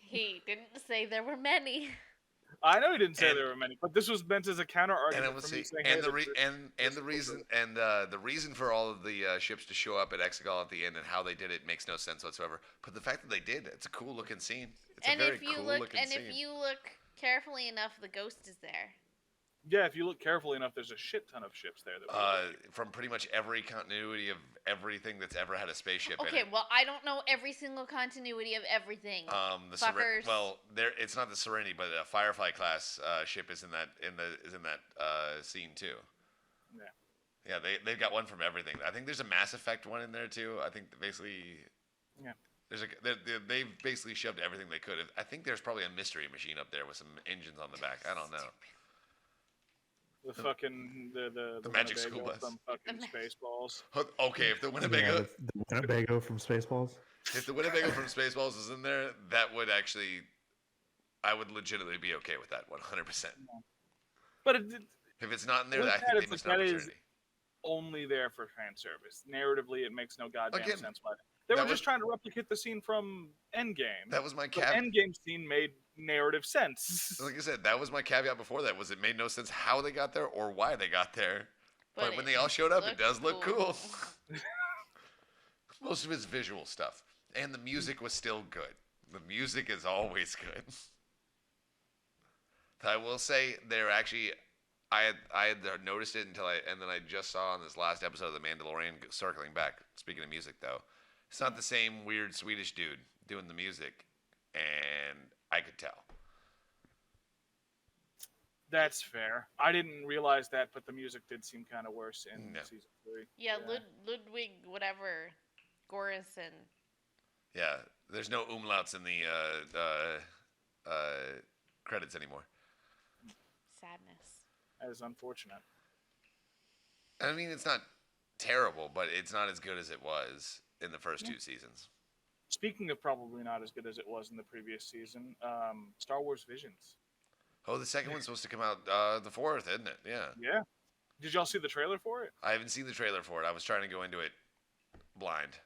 A: He didn't say there were many.
C: I know he didn't say
B: And-
C: there were many, but this was meant as a counter
B: And I
C: argument
B: would
C: for me
B: say,
C: saying,
B: and
C: hey,
B: the
C: there's
B: reason for all of the ships to show up at Exegol at the end and how they did it makes no sense whatsoever. But the fact that they did, it's a cool looking scene. It's
A: And
B: a very
A: if you
B: cool
A: look,
B: looking
A: and
B: scene.
A: if you look carefully enough, the ghost is there.
C: Yeah, if you look carefully enough, there's a shit ton of ships there.
B: From pretty much every continuity of everything that's ever had a spaceship in
A: Okay,
B: it.
A: well, I don't know every single continuity of everything. Fuckers.
B: It's not the Serenity, but a Firefly class ship is in that scene too. Yeah, they've got one from everything. I think there's a Mass Effect one in there too. I think basically,
C: Yeah.
B: They've basically shoved everything they could. I think there's probably a mystery machine up there with some engines on the back. I don't know.
C: The fucking the
B: magic
C: Winnebago
B: school bus.
C: from fucking Spaceballs.
B: Okay, if the
D: Yeah,
B: Winnebago,
D: the Winnebago from Spaceballs.
B: if the Winnebago from Spaceballs is in there, that would actually, I would legitimately be okay with that 100%.
C: But
B: If it's not in there,
C: With
B: I
C: that,
B: think they
C: it's
B: missed
C: like
B: an
C: that is-
B: opportunity.
C: only there for fan service. Narratively, it makes no goddamn
B: Again,
C: sense why. They
B: that
C: were just
B: was-
C: trying to replicate the scene from Endgame.
B: That was my
C: The
B: caveat.
C: Endgame scene made narrative sense.
B: Like I said, that was my caveat before that. Was it made no sense how they got there or why they got there. But when
A: it
B: they all showed up, it
A: looked
B: does look cool. Most of it's visual stuff, and the music was still good. The music is always good. I will say they're actually. I had noticed it and then I just saw on this last episode of The Mandalorian, circling back. Speaking of music, though, it's not the same weird Swedish dude doing the music, and I could tell.
C: That's fair. I didn't realize that, but the music did seem kind of worse in
B: Yeah.
C: season 3.
A: Yeah, Ludwig, whatever, Gorison.
B: Yeah, there's no umlauts in the credits anymore.
A: Sadness.
C: That is unfortunate.
B: I mean, it's not terrible, but it's not as good as it was in the first two seasons.
C: Speaking of probably not as good as it was in the previous season, Star Wars Visions.
B: Oh, the second one's supposed to come out the 4th, isn't it? Yeah.
C: Yeah. Did y'all see the trailer for it?
B: I haven't seen the trailer for it. I was trying to go into it blind.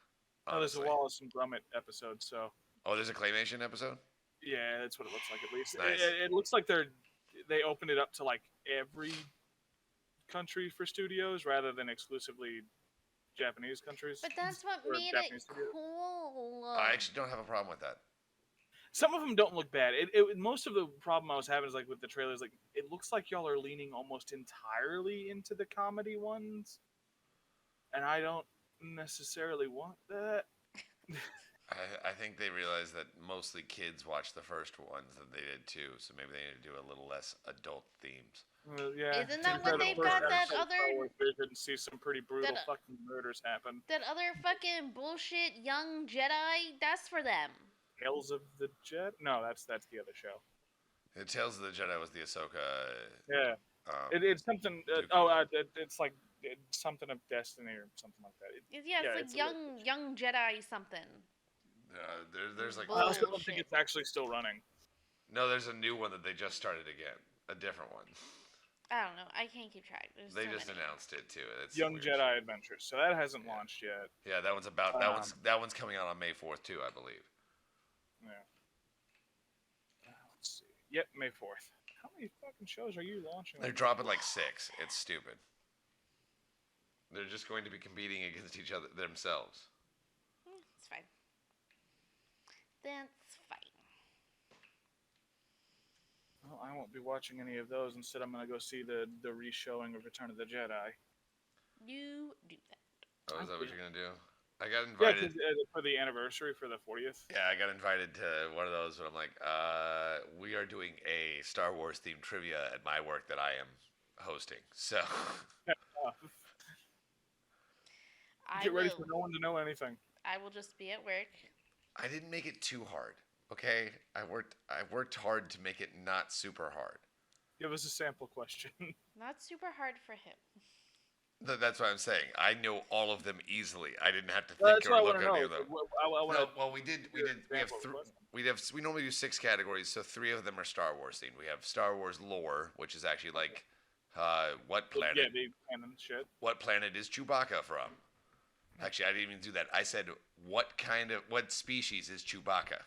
C: Oh, there's a
B: honestly.
C: Wallace and Gromit episode, so
B: Oh, there's a claymation episode?
C: yeah, that's what it looks like at least.
B: Nice.
C: It looks like they opened it up to like every country for studios rather than exclusively Japanese countries.
A: But that's what
C: Or
A: made
C: Japanese
A: it
C: studio.
A: cool.
B: I actually don't have a problem with that.
C: Some of them don't look bad. Most of the problem I was having is like with the trailers, like it looks like y'all are leaning almost entirely into the comedy ones, and I don't necessarily want that.
B: I think they realized that mostly kids watch the first ones that they did too, so maybe they need to do a little less adult themes.
C: Yeah.
A: Isn't that
C: Compare
A: what
C: to
A: they've
C: the first
A: got that
C: episode of
A: other-
C: Star Wars Vision, see some pretty brutal
A: that-
C: fucking murders happen.
A: That other fucking bullshit young Jedi, that's for them.
C: Tales of the Jet? No, that's the other show.
B: The Tales of the Jedi was the Ahsoka.
C: Yeah. It's something. It's like something of Destiny or something like that.
A: Yeah,
C: Yeah,
A: it's
C: it's
A: like
C: a
A: young Jedi something.
B: There's like
C: I also don't think
A: Bullshit.
C: it's actually still running.
B: no, there's a new one that they just started again, a different one.
A: I don't know. I can't keep track. There's
B: They
A: so
B: just
A: many.
B: announced it too. It's
C: Young
B: weird
C: Jedi
B: shit.
C: Adventures. So that hasn't launched yet.
B: Yeah, that one's about that one's coming out on May 4th too, I believe.
C: Yeah. Let's see. Yep, May 4th. How many fucking shows are you launching?
B: They're dropping like 6. It's stupid. They're just going to be competing against each other themselves.
A: It's fine. That's fine.
C: Well, I won't be watching any of those. Instead, I'm going to go see the re-showing of Return of the Jedi.
A: You do that.
B: Oh, is that what you're gonna do? I got
C: Yeah,
B: invited.
C: 'cause, for the anniversary for the 40th.
B: Yeah, I got invited to one of those, but I'm like, we are doing a Star Wars themed trivia at my work that I am hosting. So
C: Get ready for no one to know anything.
A: I will just be at work.
B: I didn't make it too hard. Okay, I worked hard to make it not super hard.
C: Give us a sample question.
A: Not super hard for him.
B: That's what I'm saying. I know all of them easily. I didn't have to
C: Well,
B: think
C: that's
B: or
C: what I
B: look
C: want
B: at
C: to
B: any
C: know.
B: of them.
C: I want
B: No,
C: to.
B: well, we have
C: example of
B: we normally do 6 categories, so 3 of them are Star Wars themed. We have Star Wars lore, which is actually like what planet
C: Yeah, the canon shit.
B: what planet is Chewbacca from? Actually, I didn't even do that. I said what species is Chewbacca?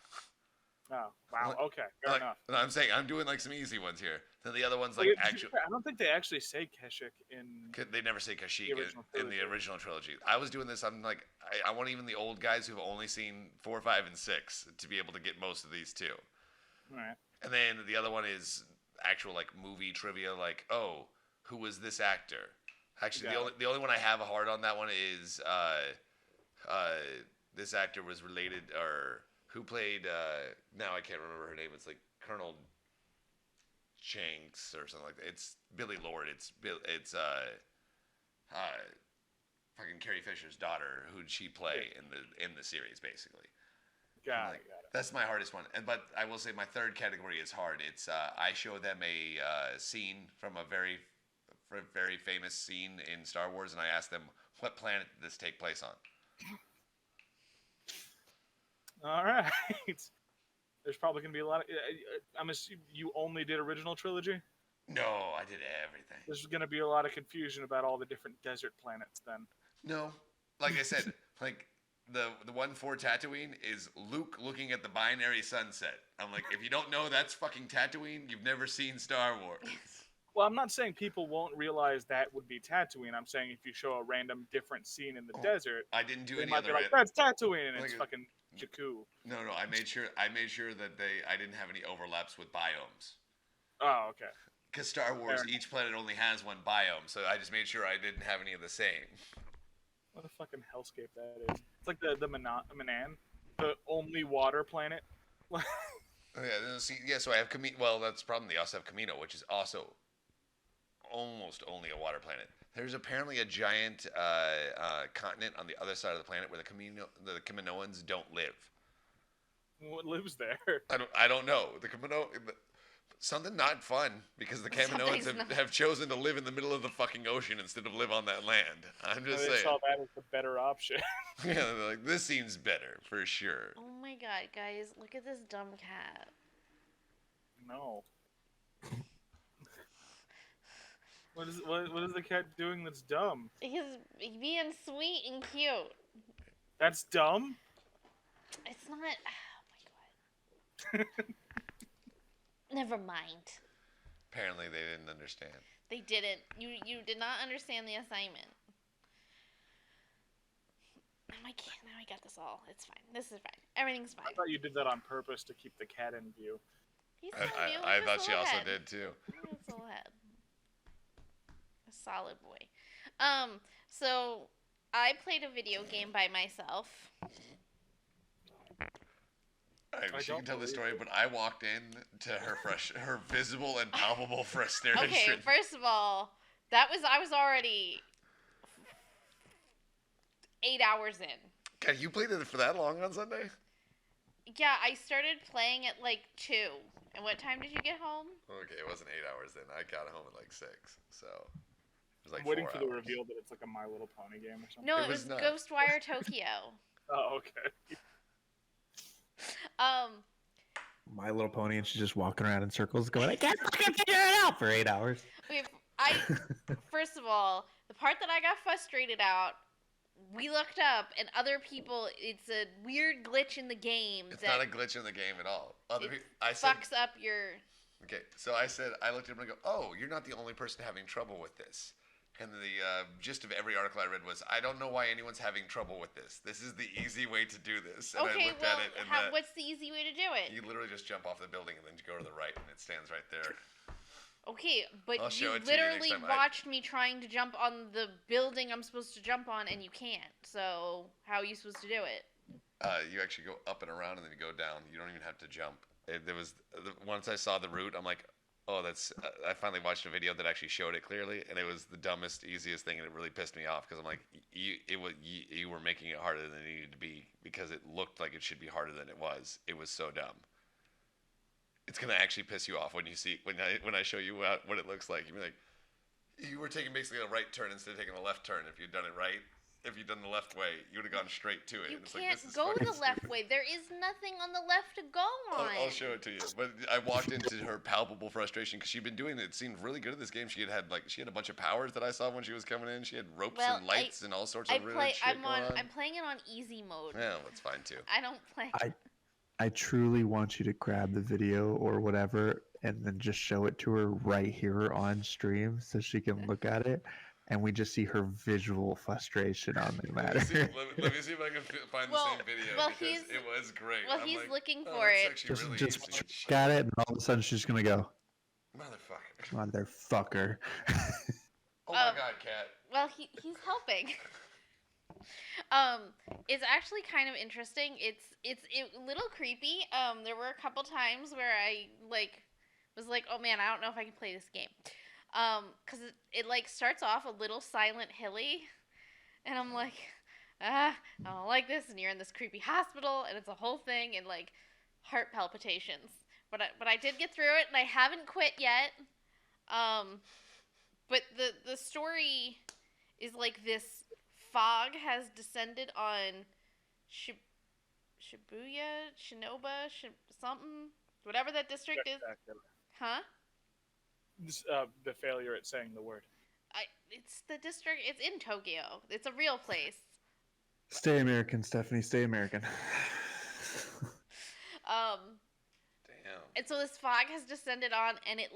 C: Oh, wow. Okay, fair
B: Like,
C: enough.
B: no, I'm saying I'm doing like some easy ones here. Then the other ones
C: Like,
B: like
C: to be
B: actual.
C: fair, I don't think they actually say Kashyyyk in.
B: They never say Kashyyyk
C: The original
B: in the
C: trilogy.
B: original trilogy. I was doing this. I'm like, I want even the old guys who've only seen 4, 5, and 6 to be able to get most of these too.
C: All right.
B: And then the other one is actual like movie trivia, like, oh, who was this actor? Actually, the only one I have a hard on that one is this actor was related or who played now I can't remember her name. It's like Colonel Shanks or something like that. It's Billy Lord. It's fucking Carrie Fisher's daughter. Who'd she play in the series basically?
C: Got it.
B: That's my hardest one. But I will say my third category is hard. It's I show them a scene from a very famous scene in Star Wars, and I ask them what planet did this take place on.
C: All right. There's probably gonna be a lot of. I'm assuming you only did original trilogy.
B: No, I did everything.
C: There's gonna be a lot of confusion about all the different desert planets then.
B: No, like I said, like the one for Tatooine is Luke looking at the binary sunset. I'm like, if you don't know that's fucking Tatooine, you've never seen Star Wars.
C: Well, I'm not saying people won't realize that would be Tatooine. I'm saying if you show a random different scene in the desert,
B: I didn't do
C: they
B: any
C: might
B: other.
C: be like, "That's Tatooine," and
B: Like
C: it's
B: a-
C: fucking Jakku.
B: No, I made sure that I didn't have any overlaps with biomes.
C: Oh, okay.
B: Because Star Wars,
C: Fair
B: each planet only has one biome, so I just made sure I didn't have any of the same.
C: What a fucking hellscape that is. It's like the Manan, the only water planet.
B: So I have Camino. Well, that's the problem. They also have Camino, which is also almost only a water planet. There's apparently a giant continent on the other side of the planet where the Kaminoans don't live.
C: What lives there?
B: I don't know. Something not fun because the Kaminoans have chosen to live in the middle of the fucking ocean instead of live on that land. I'm just
C: They
B: saying.
C: saw that as the better option.
B: Yeah, they're like, this seems better for sure.
A: Oh my god, guys, look at this dumb cat.
C: No. What is the cat doing that's dumb?
A: He's being sweet and cute.
C: That's dumb?
A: It's not. Oh my god. Never mind.
B: Apparently they didn't understand.
A: They didn't. You did not understand the assignment. Now I got this all. It's fine. This is fine. Everything's fine.
C: I thought you did that on purpose to keep the cat in view.
A: He's so new.
B: I
A: Look at
B: thought
A: his
B: she
A: little
B: also
A: head.
B: did too.
A: Look at his little head. A solid boy. So I played a video game by myself.
B: She
C: don't
B: can tell the
C: believe
B: story,
C: it.
B: but I walked in to her visible and palpable frustration.
A: Okay, first of all, I was already 8 hours in.
B: God, you played it for that long on Sunday?
A: Yeah, I started playing at like 2. And what time did you get home?
B: Okay, it wasn't 8 hours then. I got home at like 6, so it was like
C: I'm waiting
B: 4
C: for the
B: hours.
C: reveal that it's like a My Little Pony game or something.
A: No,
B: It
A: it was
B: was not.
A: Ghostwire Tokyo.
C: Oh, okay.
D: My Little Pony, and she's just walking around in circles going, I can't fucking figure it out for 8 hours.
A: First of all, the part that I got frustrated out, we looked up, and other people, it's a weird glitch in the game
B: It's
A: that
B: not a glitch in the game at all.
A: it fucks up your.
B: Okay, so I looked at him and I go, oh, you're not the only person having trouble with this. And the gist of every article I read was, I don't know why anyone's having trouble with this. This is the easy way to do this. And I
A: Okay,
B: looked
A: well,
B: at it, and
A: what's the easy way to do it?
B: you literally just jump off the building and then you go to the right, and it stands right there.
A: Okay, but
B: I'll show
A: you
B: it to you next
A: literally
B: time.
A: watched me trying to jump on the building I'm supposed to jump on, and you can't. So how are you supposed to do it?
B: You actually go up and around, and then you go down. You don't even have to jump. Once I saw the route, I'm like, oh, that's. I finally watched a video that actually showed it clearly, and it was the dumbest, easiest thing, and it really pissed me off because I'm like, you were making it harder than it needed to be because it looked like it should be harder than it was. It was so dumb. it's gonna actually piss you off when you see when I show you what it looks like. You'll be like, you were taking basically a right turn instead of taking a left turn. If you'd done it right, if you'd done the left way, you would have gone straight to it.
A: You
B: And it's
A: can't
B: like, this is
A: go
B: fucking
A: the left
B: stupid.
A: way. There is nothing on the left to go on.
B: I'll show it to you. But I walked into her palpable frustration because she'd been doing it. It seemed really good at this game. She had a bunch of powers that I saw when she was coming in. She had ropes and lights and all sorts of really shit going on.
A: I'm playing it on easy mode.
B: Yeah, that's fine too.
A: I don't play.
D: I truly want you to grab the video or whatever and then just show it to her right here on stream so she can look at it. And we just see her visual frustration on the matter.
B: Let me see if I can find the same video because it was great.
A: Well, he's looking for it.
B: Just really
D: look at it, and all of a sudden she's gonna go, Motherfucker.
B: Oh my god, Cat.
A: Well, he's helping. It's actually kind of interesting. It's a little creepy. There were a couple times where I was like, oh man, I don't know if I can play this game. Cause it starts off a little Silent Hilly, and I'm like, I don't like this. And you're in this creepy hospital, and it's a whole thing, and heart palpitations. But I did get through it, and I haven't quit yet. But the story is this fog has descended on Shibuya, Shinoba, something, whatever that district is. Huh?
C: The failure at saying the word.
A: It's the district. It's in Tokyo. It's a real place.
D: Stay American, Stephanie. Stay American.
B: Damn.
A: And so this fog has descended on, and it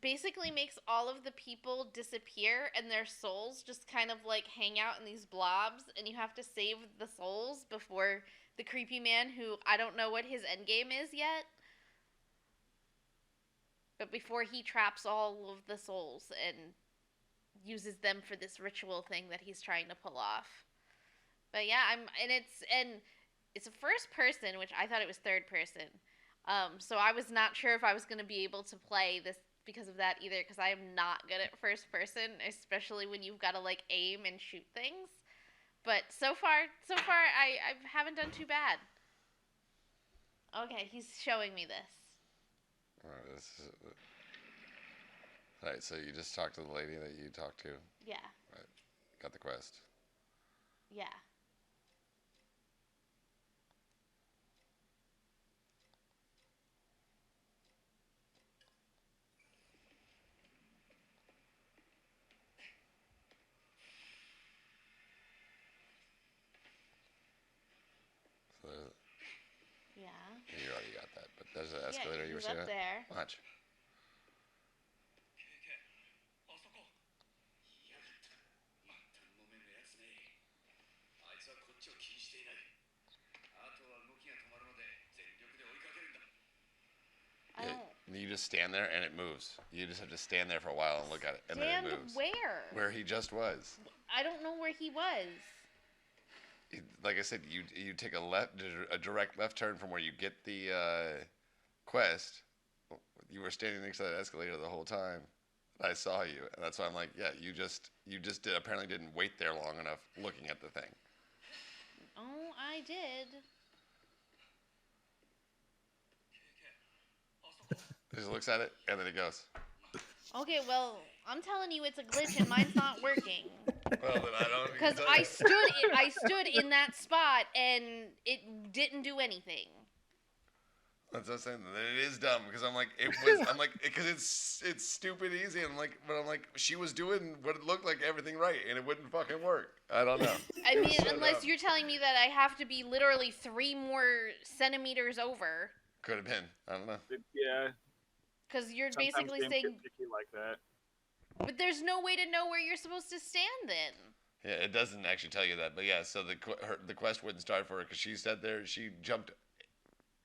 A: basically makes all of the people disappear, and their souls just kind of hang out in these blobs, and you have to save the souls before the creepy man, who I don't know what his end game is yet. But before he traps all of the souls and uses them for this ritual thing that he's trying to pull off. But yeah, it's a first person, which I thought it was third person. So I was not sure if I was going to be able to play this because of that either, because I am not good at first person, especially when you've got to aim and shoot things. But so far I haven't done too bad. Okay, he's showing me this.
B: Alright, so you just talked to the lady that you talked to?
A: Yeah.
B: Right. Got the quest.
A: Yeah.
B: So
A: Yeah.
B: you already got that, but there's an escalator you were saying?
A: Up there.
B: Watch. You just stand there and it moves. You just have to stand there for a while and look at it, and then it moves.
A: Where?
B: Where he just was.
A: I don't know where he was.
B: Like I said, you take a direct left turn from where you get the quest. You were standing next to that escalator the whole time. I saw you, and that's why I'm like, yeah, you just apparently didn't wait there long enough looking at the thing.
A: Oh, I did.
B: He just looks at it, and then he goes.
A: Okay, well, I'm telling you it's a glitch and mine's not working.
B: Well, then I don't.
A: Because I stood in that spot and it didn't do anything.
B: That's what I'm saying. Then it is dumb because because it's stupid easy. And I'm like, she was doing what it looked like everything right, and it wouldn't fucking work. I don't know.
A: I mean, unless you're telling me that I have to be literally 3 more centimeters over.
B: Could have been. I don't know.
C: Yeah.
A: Because you're
C: Sometimes
A: basically
C: games
A: saying,
C: get picky like that.
A: but there's no way to know where you're supposed to stand then.
B: Yeah, it doesn't actually tell you that. But yeah, so the quest wouldn't start for her because she sat there. She jumped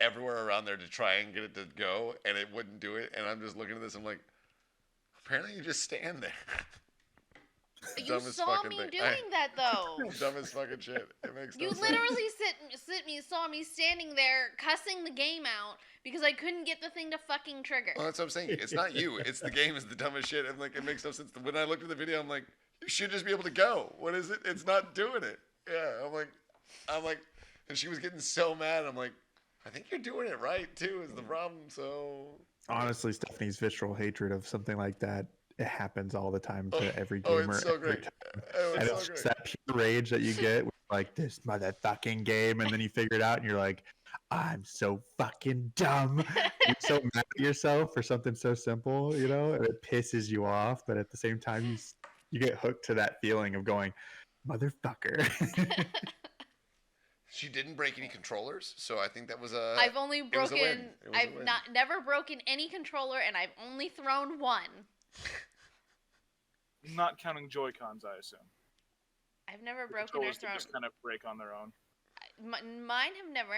B: everywhere around there to try and get it to go, and it wouldn't do it. And I'm just looking at this. I'm like, apparently you just stand there.
A: You saw me doing that though.
B: Dumb as fucking shit. It makes no
A: You
B: sense.
A: literally saw me standing there cussing the game out because I couldn't get the thing to fucking trigger.
B: Well, that's what I'm saying. It's not you. It's the game is the dumbest shit. I'm like, it makes no sense. When I looked at the video, I'm like, you should just be able to go. What is it? It's not doing it. Yeah, I'm like, and she was getting so mad. I'm like, I think you're doing it right too. Is the problem? So
D: Honestly, Stephanie's visceral hatred of something like that, it happens all the time
B: oh,
D: to every
B: oh,
D: gamer.
B: it's so
D: every
B: great.
D: time.
B: Oh,
D: And
B: it's
D: it's
B: so
D: just
B: great.
D: that pure rage that you get with like this motherfucking game, and then you figure it out, and you're like, I'm so fucking dumb. You're so mad at yourself for something so simple, you know, and it pisses you off. But at the same time, you get hooked to that feeling of going, motherfucker.
B: She didn't break any controllers, so I think that was a.
A: I've only
B: it was a win.
A: broken.
B: It was a
A: I've
B: win.
A: never broken any controller, and I've only thrown one.
C: Not counting Joy-Cons, I assume.
A: I've never
C: The
A: broken or
C: controllers can
A: thrown.
C: just kind of break on their own.
A: Mine have never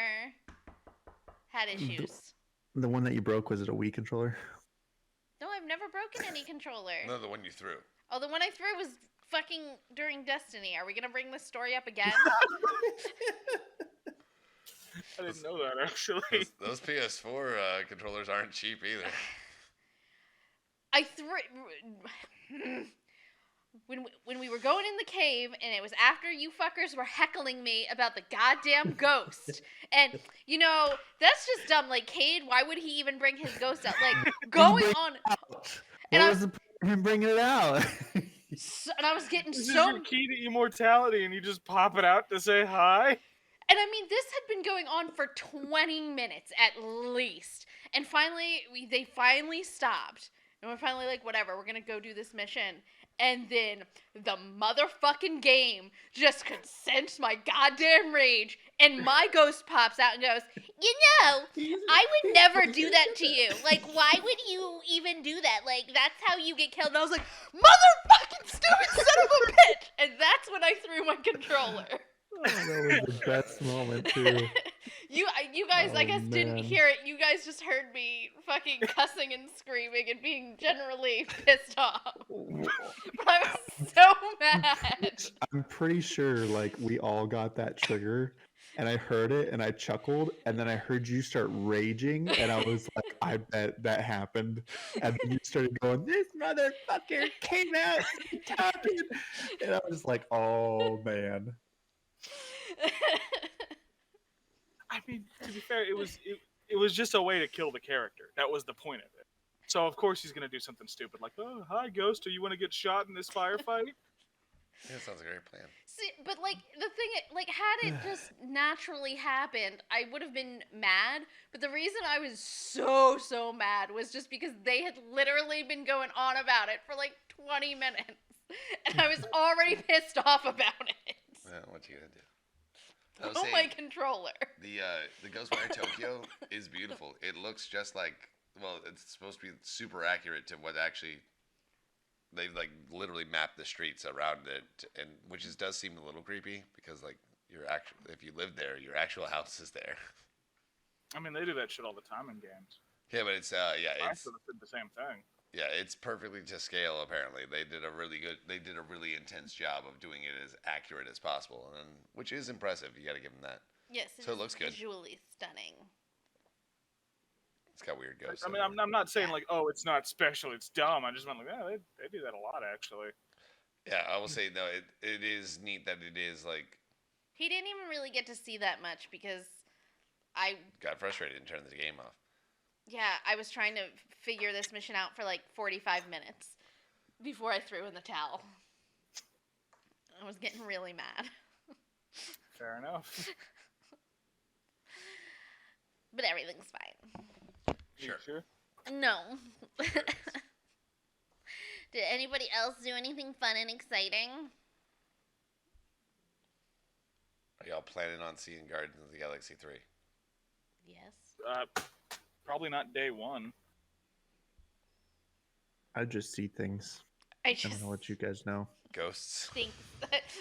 A: had issues.
D: The one that you broke, was it a Wii controller?
A: No, I've never broken any controller.
B: No, the one you threw.
A: Oh, the one I threw was fucking during Destiny. Are we gonna bring this story up again?
C: I didn't know that, actually.
B: Those PS4 controllers aren't cheap either.
A: I threw when we were going in the cave, and it was after you fuckers were heckling me about the goddamn ghost. And you know that's just dumb. Like Cade, why would he even bring his ghost out? Like going on.
D: What was the point of him bringing it out?
A: And I was getting
C: This
A: so.
C: is your key to immortality, and you just pop it out to say hi?
A: And I mean, this had been going on for 20 minutes at least. And finally, they finally stopped. And we're finally like, whatever, we're going to go do this mission. And then the motherfucking game just could sense my goddamn rage. And my ghost pops out and goes, you know, I would never do that to you. Like, why would you even do that? Like, that's how you get killed. And I was like, motherfucking stupid son of a bitch. And that's when I threw my controller.
D: Oh, that was the best moment too.
A: You guys, I
D: Oh,
A: guess, didn't
D: man.
A: hear it. You guys just heard me fucking cussing and screaming and being generally pissed off. But I was so mad.
D: I'm pretty sure like we all got that trigger, and I heard it and I chuckled, and then I heard you start raging, and I was like, I bet that happened. And then you started going, this motherfucker came out talking, and I was like, oh man.
C: I mean, to be fair, it was just a way to kill the character. That was the point of it. So of course he's gonna do something stupid like, "Oh, hi, Ghost. Do you want to get shot in this firefight?"
B: Yeah, sounds like a great plan.
A: See, but like the thing, like had it just naturally happened, I would have been mad. But the reason I was so mad was just because they had literally been going on about it for like 20 minutes, and I was already pissed off about it.
B: Well, what you gonna do? I was
A: Oh
B: saying,
A: my controller.
B: the Ghostwire Tokyo is beautiful. It looks just like, well, it's supposed to be super accurate to what actually they've like literally mapped the streets around it, and which does seem a little creepy because like your actual, if you live there, your actual house is there.
C: I mean, they do that shit all the time in games.
B: Yeah, but it's
C: I
B: it's
C: sort of did the same thing.
B: yeah, it's perfectly to scale. Apparently, they did a really intense job of doing it as accurate as possible, and which is impressive. You got to give them that.
A: Yes,
B: So it looks good.
A: visually stunning.
B: It's got weird ghosts.
C: I mean, I'm not saying like, oh, it's not special, it's dumb. I just meant like, yeah, they do that a lot actually.
B: Yeah, I will say no. It is neat that it is like
A: He didn't even really get to see that much because I
B: got frustrated and turned the game off.
A: I was trying to figure this mission out for like 45 minutes before I threw in the towel. I was getting really mad.
C: Fair enough.
A: But everything's fine.
B: Sure.
A: No. Did anybody else do anything fun and exciting?
B: Are y'all planning on seeing Guardians of the Galaxy 3?
A: Yes.
C: Probably not day one.
D: I just see things.
A: I
D: I
A: just
D: don't know what you guys know.
B: Ghosts?
A: think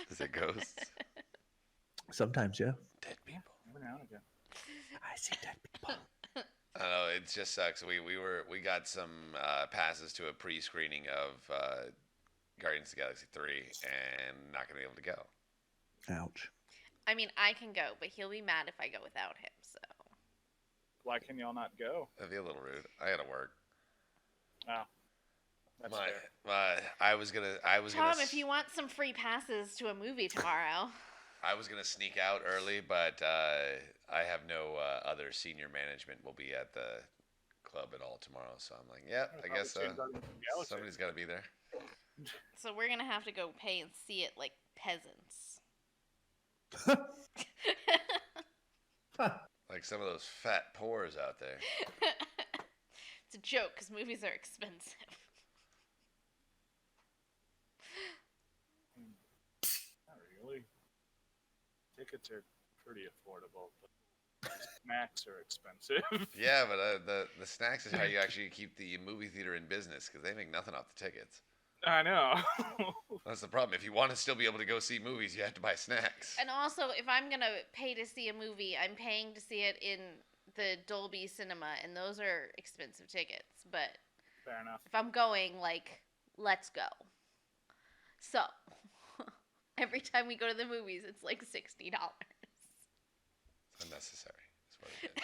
B: Is it ghosts?
D: Sometimes, yeah.
B: Dead people.
C: Every now and again.
D: I see dead people.
B: I don't know. It just sucks. We got some passes to a pre-screening of Guardians of the Galaxy 3, and not gonna be able to go.
D: Ouch.
A: I mean, I can go, but he'll be mad if I go without him, so.
C: Why can y'all not go?
B: That'd be a little rude. I gotta work.
C: Oh, that's fair.
B: I was gonna.
A: Tom, if you want some free passes to a movie tomorrow.
B: I was gonna sneak out early, but I have no other senior management will be at the club at all tomorrow. So I'm like, yeah, I guess somebody's got to be there.
A: So we're gonna have to go pay and see it like peasants.
B: Like some of those fat pores out there.
A: It's a joke because movies are expensive.
C: Not really. Tickets are pretty affordable, but snacks are expensive.
B: Yeah, but the snacks is how you actually keep the movie theater in business because they make nothing off the tickets.
C: I know.
B: That's the problem. If you want to still be able to go see movies, you have to buy snacks.
A: And also, if I'm gonna pay to see a movie, I'm paying to see it in the Dolby Cinema, and those are expensive tickets. But
C: Fair enough.
A: if I'm going, like, let's go. So every time we go to the movies, it's like $60.
B: It's unnecessary. That's what it is.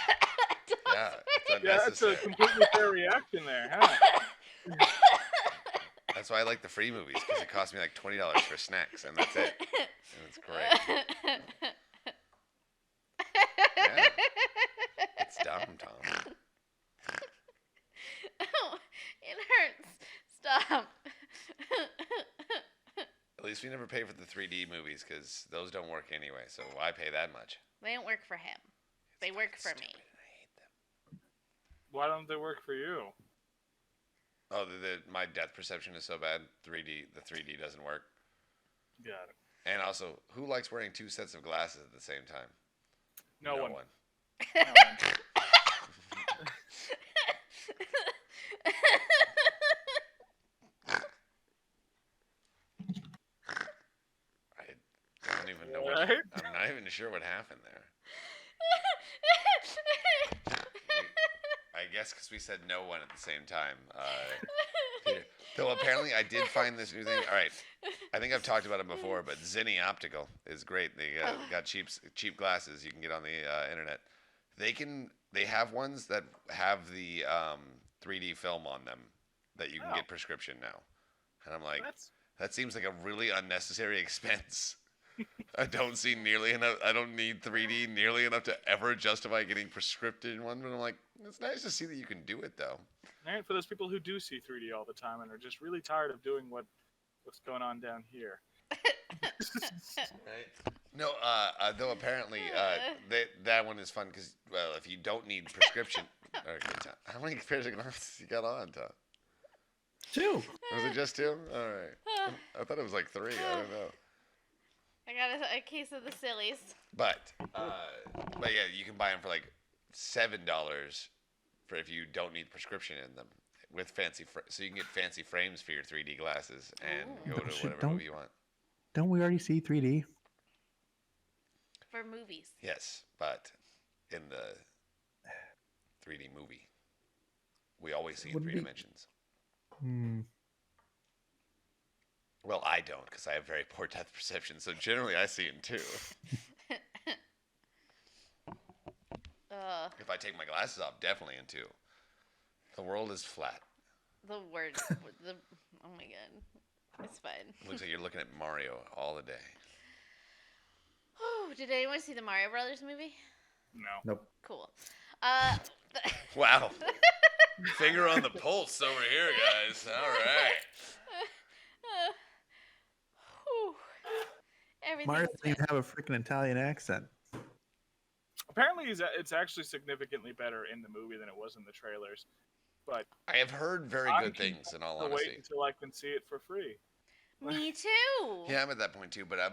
B: Yeah, it's
C: Yeah, that's
B: unnecessary.
C: a completely fair reaction there, huh?
B: That's why I like the free movies because it costs me like $20 for snacks, and that's it. And it's great. Yeah. It's dumb, Tom.
A: Oh, it hurts. Stop.
B: At least we never pay for the 3D movies because those don't work anyway. So why pay that much?
A: They don't work for him. They work for me.
B: Stupid. I hate them.
C: Why don't they work for you?
B: Oh, my depth perception is so bad. The 3D doesn't work.
C: Got it.
B: And also, who likes wearing two sets of glasses at the same time?
C: No one.
A: Oh,
B: I don't even know what.
C: Right?
B: I'm not even sure what happened there. I guess because we said no one at the same time. Peter. Though apparently I did find this new thing. All right, I think I've talked about it before, but Zinni Optical is great. They got cheap glasses you can get on the internet. They have ones that have the 3D film on them that you can get prescription now, and I'm like, that seems like a really unnecessary expense. I don't see nearly enough. I don't need 3D nearly enough to ever justify getting prescription one. But I'm like, it's nice to see that you can do it though.
C: And for those people who do see 3D all the time and are just really tired of doing what's going on down here.
B: Right. No, though apparently that one is fun because if you don't need prescription, okay, how many pairs of glasses you got on, Tom?
D: 2.
B: Was it just 2? All right. I thought it was like 3. I don't know.
A: I got a case of the sillies.
B: But yeah, you can buy them for like $7 for if you don't need prescription in them with so you can get fancy frames for your 3D glasses and go to whatever movie you want.
D: Don't we already see 3D?
A: For movies.
B: Yes, but in the 3D movie, we always see in 3 dimensions. Well, I don't because I have very poor depth perception, so generally I see in 2. If I take my glasses off, definitely in 2. The world is flat.
A: The word. Oh my god. It's fine.
B: Looks like you're looking at Mario all the day.
A: Oh, did anyone see the Mario Brothers movie?
C: No.
D: Nope.
A: Cool.
B: Wow. Finger on the pulse over here, guys. All right.
D: Mario doesn't even have a freaking Italian accent.
C: Apparently, it's actually significantly better in the movie than it was in the trailers. But
B: I have heard very good things, in all
C: I'll
B: honesty.
C: wait until I can see it for free.
A: Me too.
B: Yeah, I'm at that point too, but I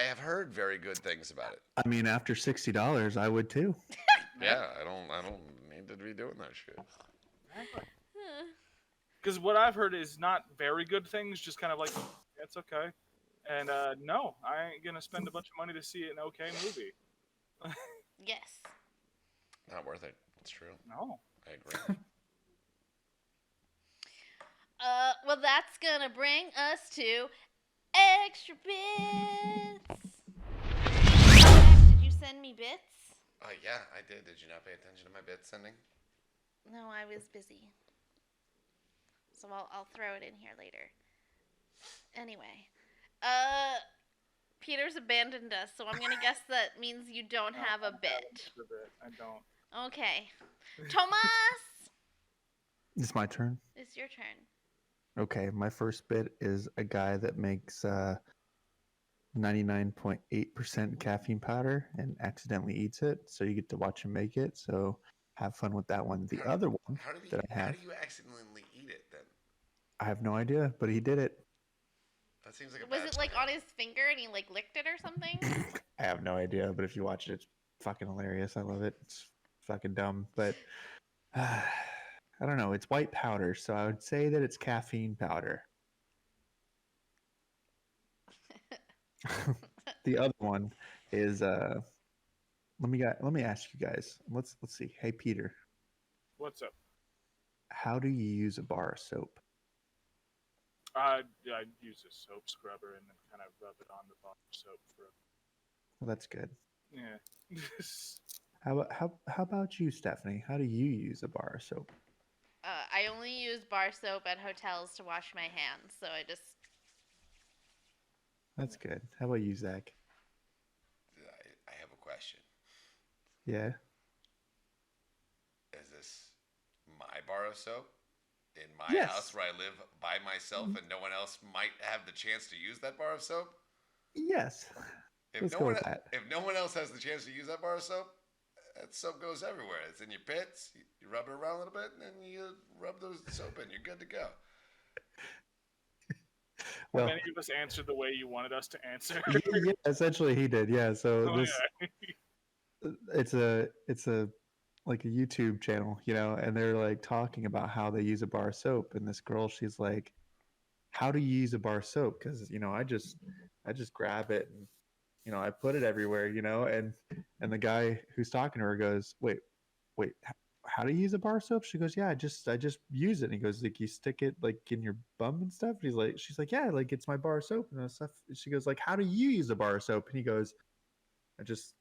B: have heard very good things about it.
D: I mean, after $60, I would too.
B: Yeah, I don't need to be doing that shit.
C: Because what I've heard is not very good things, just kind of like, yeah, it's okay. And no, I ain't gonna spend a bunch of money to see an okay movie.
A: Yes.
B: Not worth it. It's true.
C: No.
B: I agree.
A: Well, that's gonna bring us to extra bits. Did you send me bits?
B: Oh yeah, I did. Did you not pay attention to my bit sending?
A: No, I was busy. So I'll throw it in here later. Anyway, Peter's abandoned us, so I'm gonna guess that means you don't have a bit.
C: I don't.
A: Okay. Thomas!
D: It's my turn.
A: It's your turn.
D: Okay, my first bit is a guy that makes 99.8% caffeine powder and accidentally eats it, so you get to watch him make it. So have fun with that one. The other one that I
B: How
D: have,
B: do you accidentally eat it then?
D: I have no idea, but he did it.
B: That seems like a
A: Was
B: bad
A: it like
B: plan.
A: on his finger and he like licked it or something?
D: I have no idea, but if you watch it, it's fucking hilarious. I love it. It's fucking dumb, but I don't know. It's white powder, so I would say that it's caffeine powder. The other one is let me ask you guys. Let's see. Hey Peter,
C: What's up?
D: how do you use a bar of soap?
C: I use a soap scrubber and then kind of rub it on the bar of soap for.
D: Well, that's good.
C: Yeah.
D: How about you, Stephanie? How do you use a bar of soap?
A: I only use bar soap at hotels to wash my hands, so I just.
D: That's good. How about you, Zach?
B: I have a question.
D: Yeah.
B: Is this my bar of soap in my
D: Yes.
B: house where I live by myself and no one else might have the chance to use that bar of soap?
D: Yes. Let's go with that.
B: If no one else has the chance to use that bar of soap, that soap goes everywhere. It's in your pits. You rub it around a little bit, and then you rub the soap in. You're good to go.
D: Well,
C: many of us answered the way you wanted us to answer.
D: yeah, essentially he did. Yeah. So
C: Oh,
D: this
C: yeah.
D: it's a like a YouTube channel, and they're like talking about how they use a bar of soap, and this girl, she's like, how do you use a bar of soap? Because I just grab it and I put it everywhere, and the guy who's talking to her goes, wait, how do you use a bar of soap? She goes, yeah, I just use it. And he goes, like, you stick it like in your bum and stuff. And she's like, yeah, like it's my bar of soap and stuff. She goes, like, how do you use a bar of soap? And he goes, I just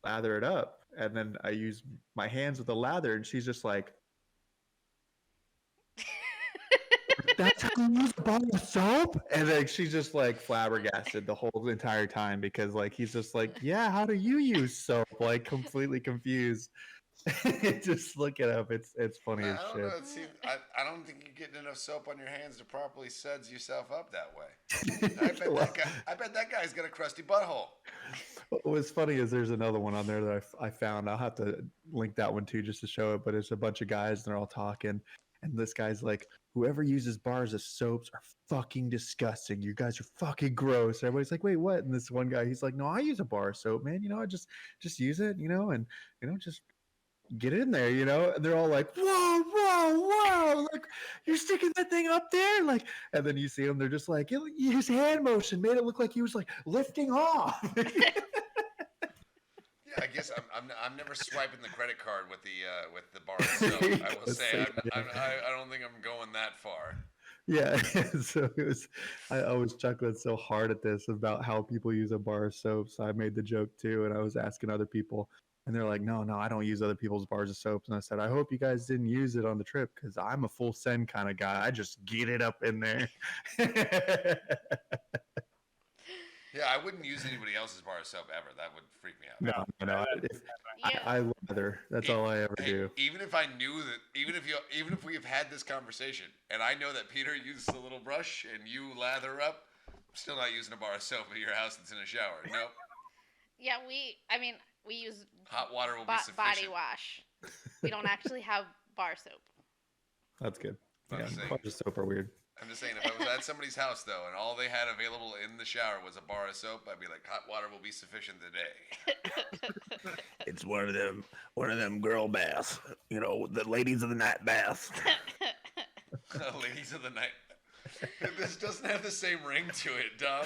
D: lather it up, and then I use my hands with the lather. And she's just like, that's how you use a bar of soap? And like she's just like flabbergasted the whole entire time, because like he's just like, yeah, how do you use soap? Like completely confused. Just look it up. It's funny as
B: I don't
D: shit.
B: know. It seems, I don't think you're getting enough soap on your hands to properly suds yourself up that way. I bet that guy's got a crusty butthole.
D: What's funny is there's another one on there that I found. I'll have to link that one too just to show it. But it's a bunch of guys and they're all talking. And this guy's like, whoever uses bars of soaps are fucking disgusting. You guys are fucking gross. Everybody's like, wait, what? And this one guy, he's like, no, I use a bar of soap, man. I just use it, and just get in there, and they're all like, whoa, like you're sticking that thing up there, like, and then you see him, they're just like, his hand motion made it look like he was like lifting off.
B: Yeah, I guess I'm never swiping the credit card with the bar of soap. I will say I don't think I'm going that far.
D: Yeah, so I was chuckling so hard at this about how people use a bar of soap. So I made the joke too, and I was asking other people, and they're like, no, I don't use other people's bars of soaps. And I said, I hope you guys didn't use it on the trip, because I'm a full send kind of guy. I just get it up in there.
B: Yeah, I wouldn't use anybody else's bar of soap ever. That would freak me out.
D: No. I lather. That's all I ever do.
B: Even if I knew that, even if we have had this conversation, and I know that Peter uses a little brush and you lather up, I'm still not using a bar of soap at your house that's in a shower. Nope.
A: Yeah, we use
B: hot water will be sufficient.
A: Body wash. We don't actually have bar soap.
D: That's good.
B: I'm
D: Yeah,
B: saying-
D: bars of soap are weird.
B: I'm just saying, if I was at somebody's house though, and all they had available in the shower was a bar of soap, I'd be like, hot water will be sufficient today.
E: It's one of them girl baths, the ladies of the night baths.
B: Ladies of the night. This doesn't have the same ring to it, Dom.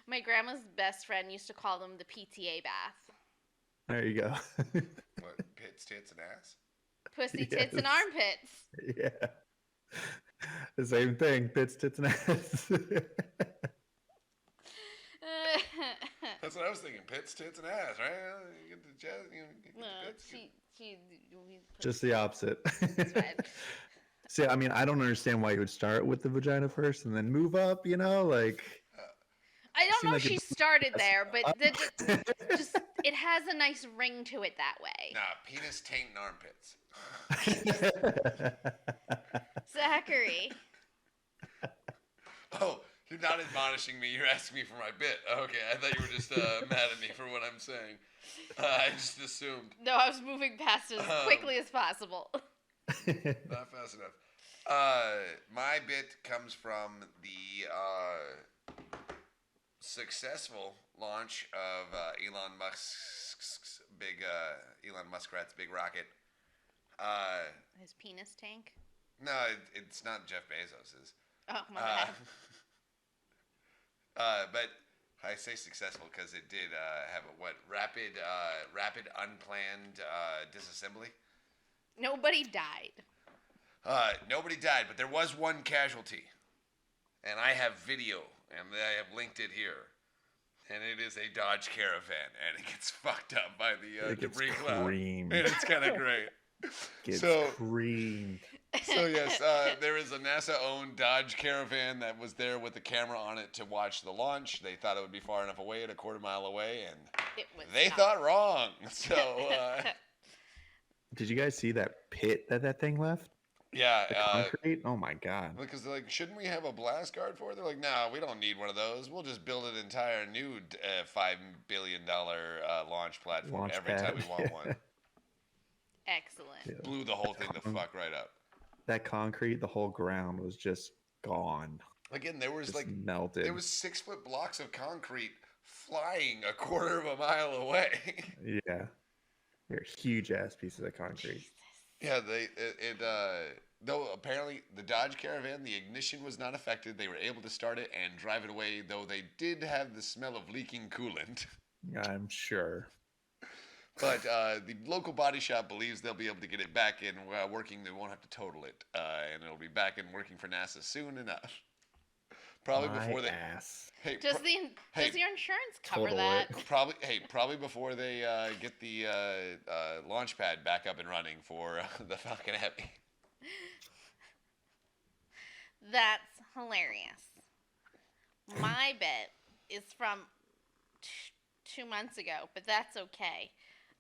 A: My grandma's best friend used to call them the PTA bath.
D: There you go.
B: What, pits, tits, and ass?
A: Pussy, tits, and
D: Yes.
A: armpits.
D: Yeah. The same thing. Pits, tits, and ass.
B: That's what I was thinking. Pits, tits, and ass, right? You get the jazz, get the
A: No,
B: pits.
D: Just the opposite.
A: That's fine.
D: See, I mean, I don't understand why you would start with the vagina first and then move up, like.
A: I don't know if
D: Seemed
A: she
D: like
A: started there, but just it has a nice ring to it that way.
B: Nah, penis, taint, and armpits.
A: Zachary.
B: Oh, you're not admonishing me. You're asking me for my bit. Okay, I thought you were just mad at me for what I'm saying. I just assumed.
A: No, I was moving past it as quickly as possible.
B: Not fast enough. My bit comes from the successful launch of Elon Muskrat's big rocket.
A: His penis tank.
B: No, it's not Jeff Bezos's.
A: Oh my bad.
B: But I say successful because it did have a rapid unplanned disassembly.
A: Nobody died.
B: Nobody died, but there was one casualty, and I have video, and I have linked it here. And it is a Dodge Caravan, and it gets fucked up by the debris cloud.
D: Creamed.
B: And it's kind of great.
D: Gets
B: So-
D: creamed.
B: So yes, there is a NASA-owned Dodge Caravan that was there with the camera on it to watch the launch. They thought it would be far enough away, at a quarter mile away, and
A: It was
B: they
A: not.
B: thought wrong. So
D: Did you guys see that pit that thing left?
B: yeah,
D: The concrete? Oh my god.
B: because they're like, shouldn't we have a blast guard for it? They're like, no, we don't need one of those. We'll just build an entire new $5 billion launch platform
D: Launch
B: every time
D: pad.
B: we want one.
A: Excellent.
D: Yeah.
B: Blew the whole thing the fuck right up.
D: That concrete, the whole ground was just gone.
B: Again, there was
D: Just
B: like
D: melted.
B: there was 6-foot blocks of concrete flying a quarter of a mile away.
D: Yeah. They're huge ass pieces of concrete.
A: Jesus.
B: Yeah, though apparently the Dodge Caravan, the ignition was not affected. They were able to start it and drive it away, though they did have the smell of leaking coolant.
D: I'm sure.
B: But the local body shop believes they'll be able to get it back in working. They won't have to total it, and it'll be back in working for NASA soon enough. Probably
D: My
B: before they.
D: ass.
B: Hey,
A: Does
B: hey,
A: your insurance cover
D: total
A: that?
D: it.
B: probably before they get the launch pad back up and running for the Falcon Heavy.
A: That's hilarious. My bit is from 2 months ago, but that's okay.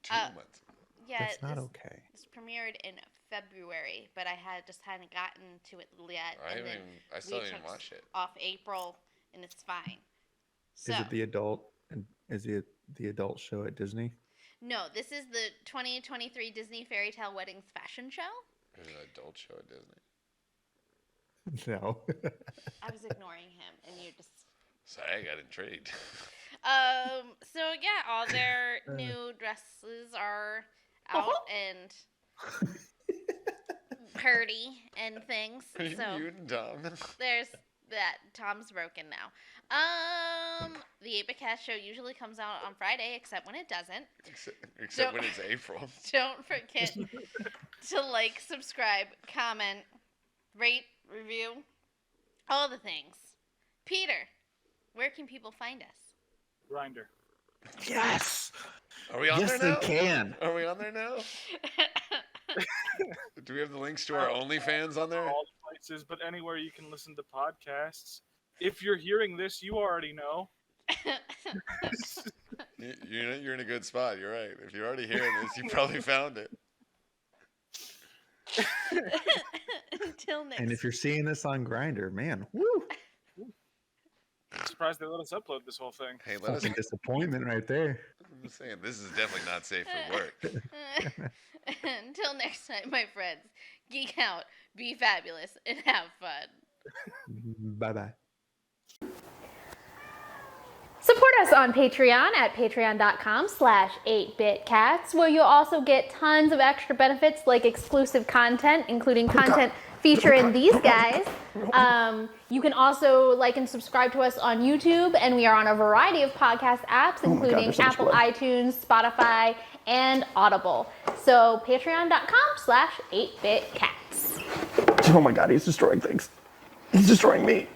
B: 2 months.
A: Yeah,
D: That's not
A: this,
D: okay.
A: this premiered in February, but I just hadn't gotten to it yet.
B: I
A: and then
B: still
A: we
B: didn't
A: took
B: watch it.
A: off April, and it's fine. So
D: Is it the adult? Is it the adult show at Disney?
A: no, this is the 2023 Disney Fairy Tale Weddings fashion show.
B: There's an adult show at Disney.
D: No.
A: I was ignoring him, and you just.
B: Sorry, I got intrigued.
A: So yeah, all their new dresses are out and pretty and things.
B: Are you
A: So
B: muting Tom?
A: there's that. Tom's broken now. The 8-Bit Cast show usually comes out on Friday, except when it doesn't.
B: Except when it's April.
A: Don't forget to like, subscribe, comment, rate, review, all the things. Peter, where can people find us?
C: Grinder.
D: Yes.
B: Are we on
D: Yes,
B: there
D: they
B: now?
D: can.
B: Are we on there now? Do we have the links to our OnlyFans on there?
C: All the places, but anywhere you can listen to podcasts. If you're hearing this, you already know.
B: You're in a good spot. You're right. If you're already hearing this, you probably found it.
A: Until next.
D: And if you're seeing this on Grinder, man, woo!
C: I'm surprised they let us upload this whole thing.
B: Hey, let us.
D: Fucking disappointment right there.
B: I'm just saying, this is definitely not safe for work.
A: Until next time, my friends, geek out, be fabulous, and have fun.
D: Bye bye.
F: Support us on Patreon at patreon.com/8bitcats, where you'll also get tons of extra benefits like exclusive content, including content featuring these guys. You can also like and subscribe to us on YouTube, and we are on a variety of podcast apps, including
E: there's so much
F: Apple
E: blood.
F: iTunes, Spotify, and Audible. So patreon.com/8bitcats.
E: Oh my god, he's destroying things. He's destroying me.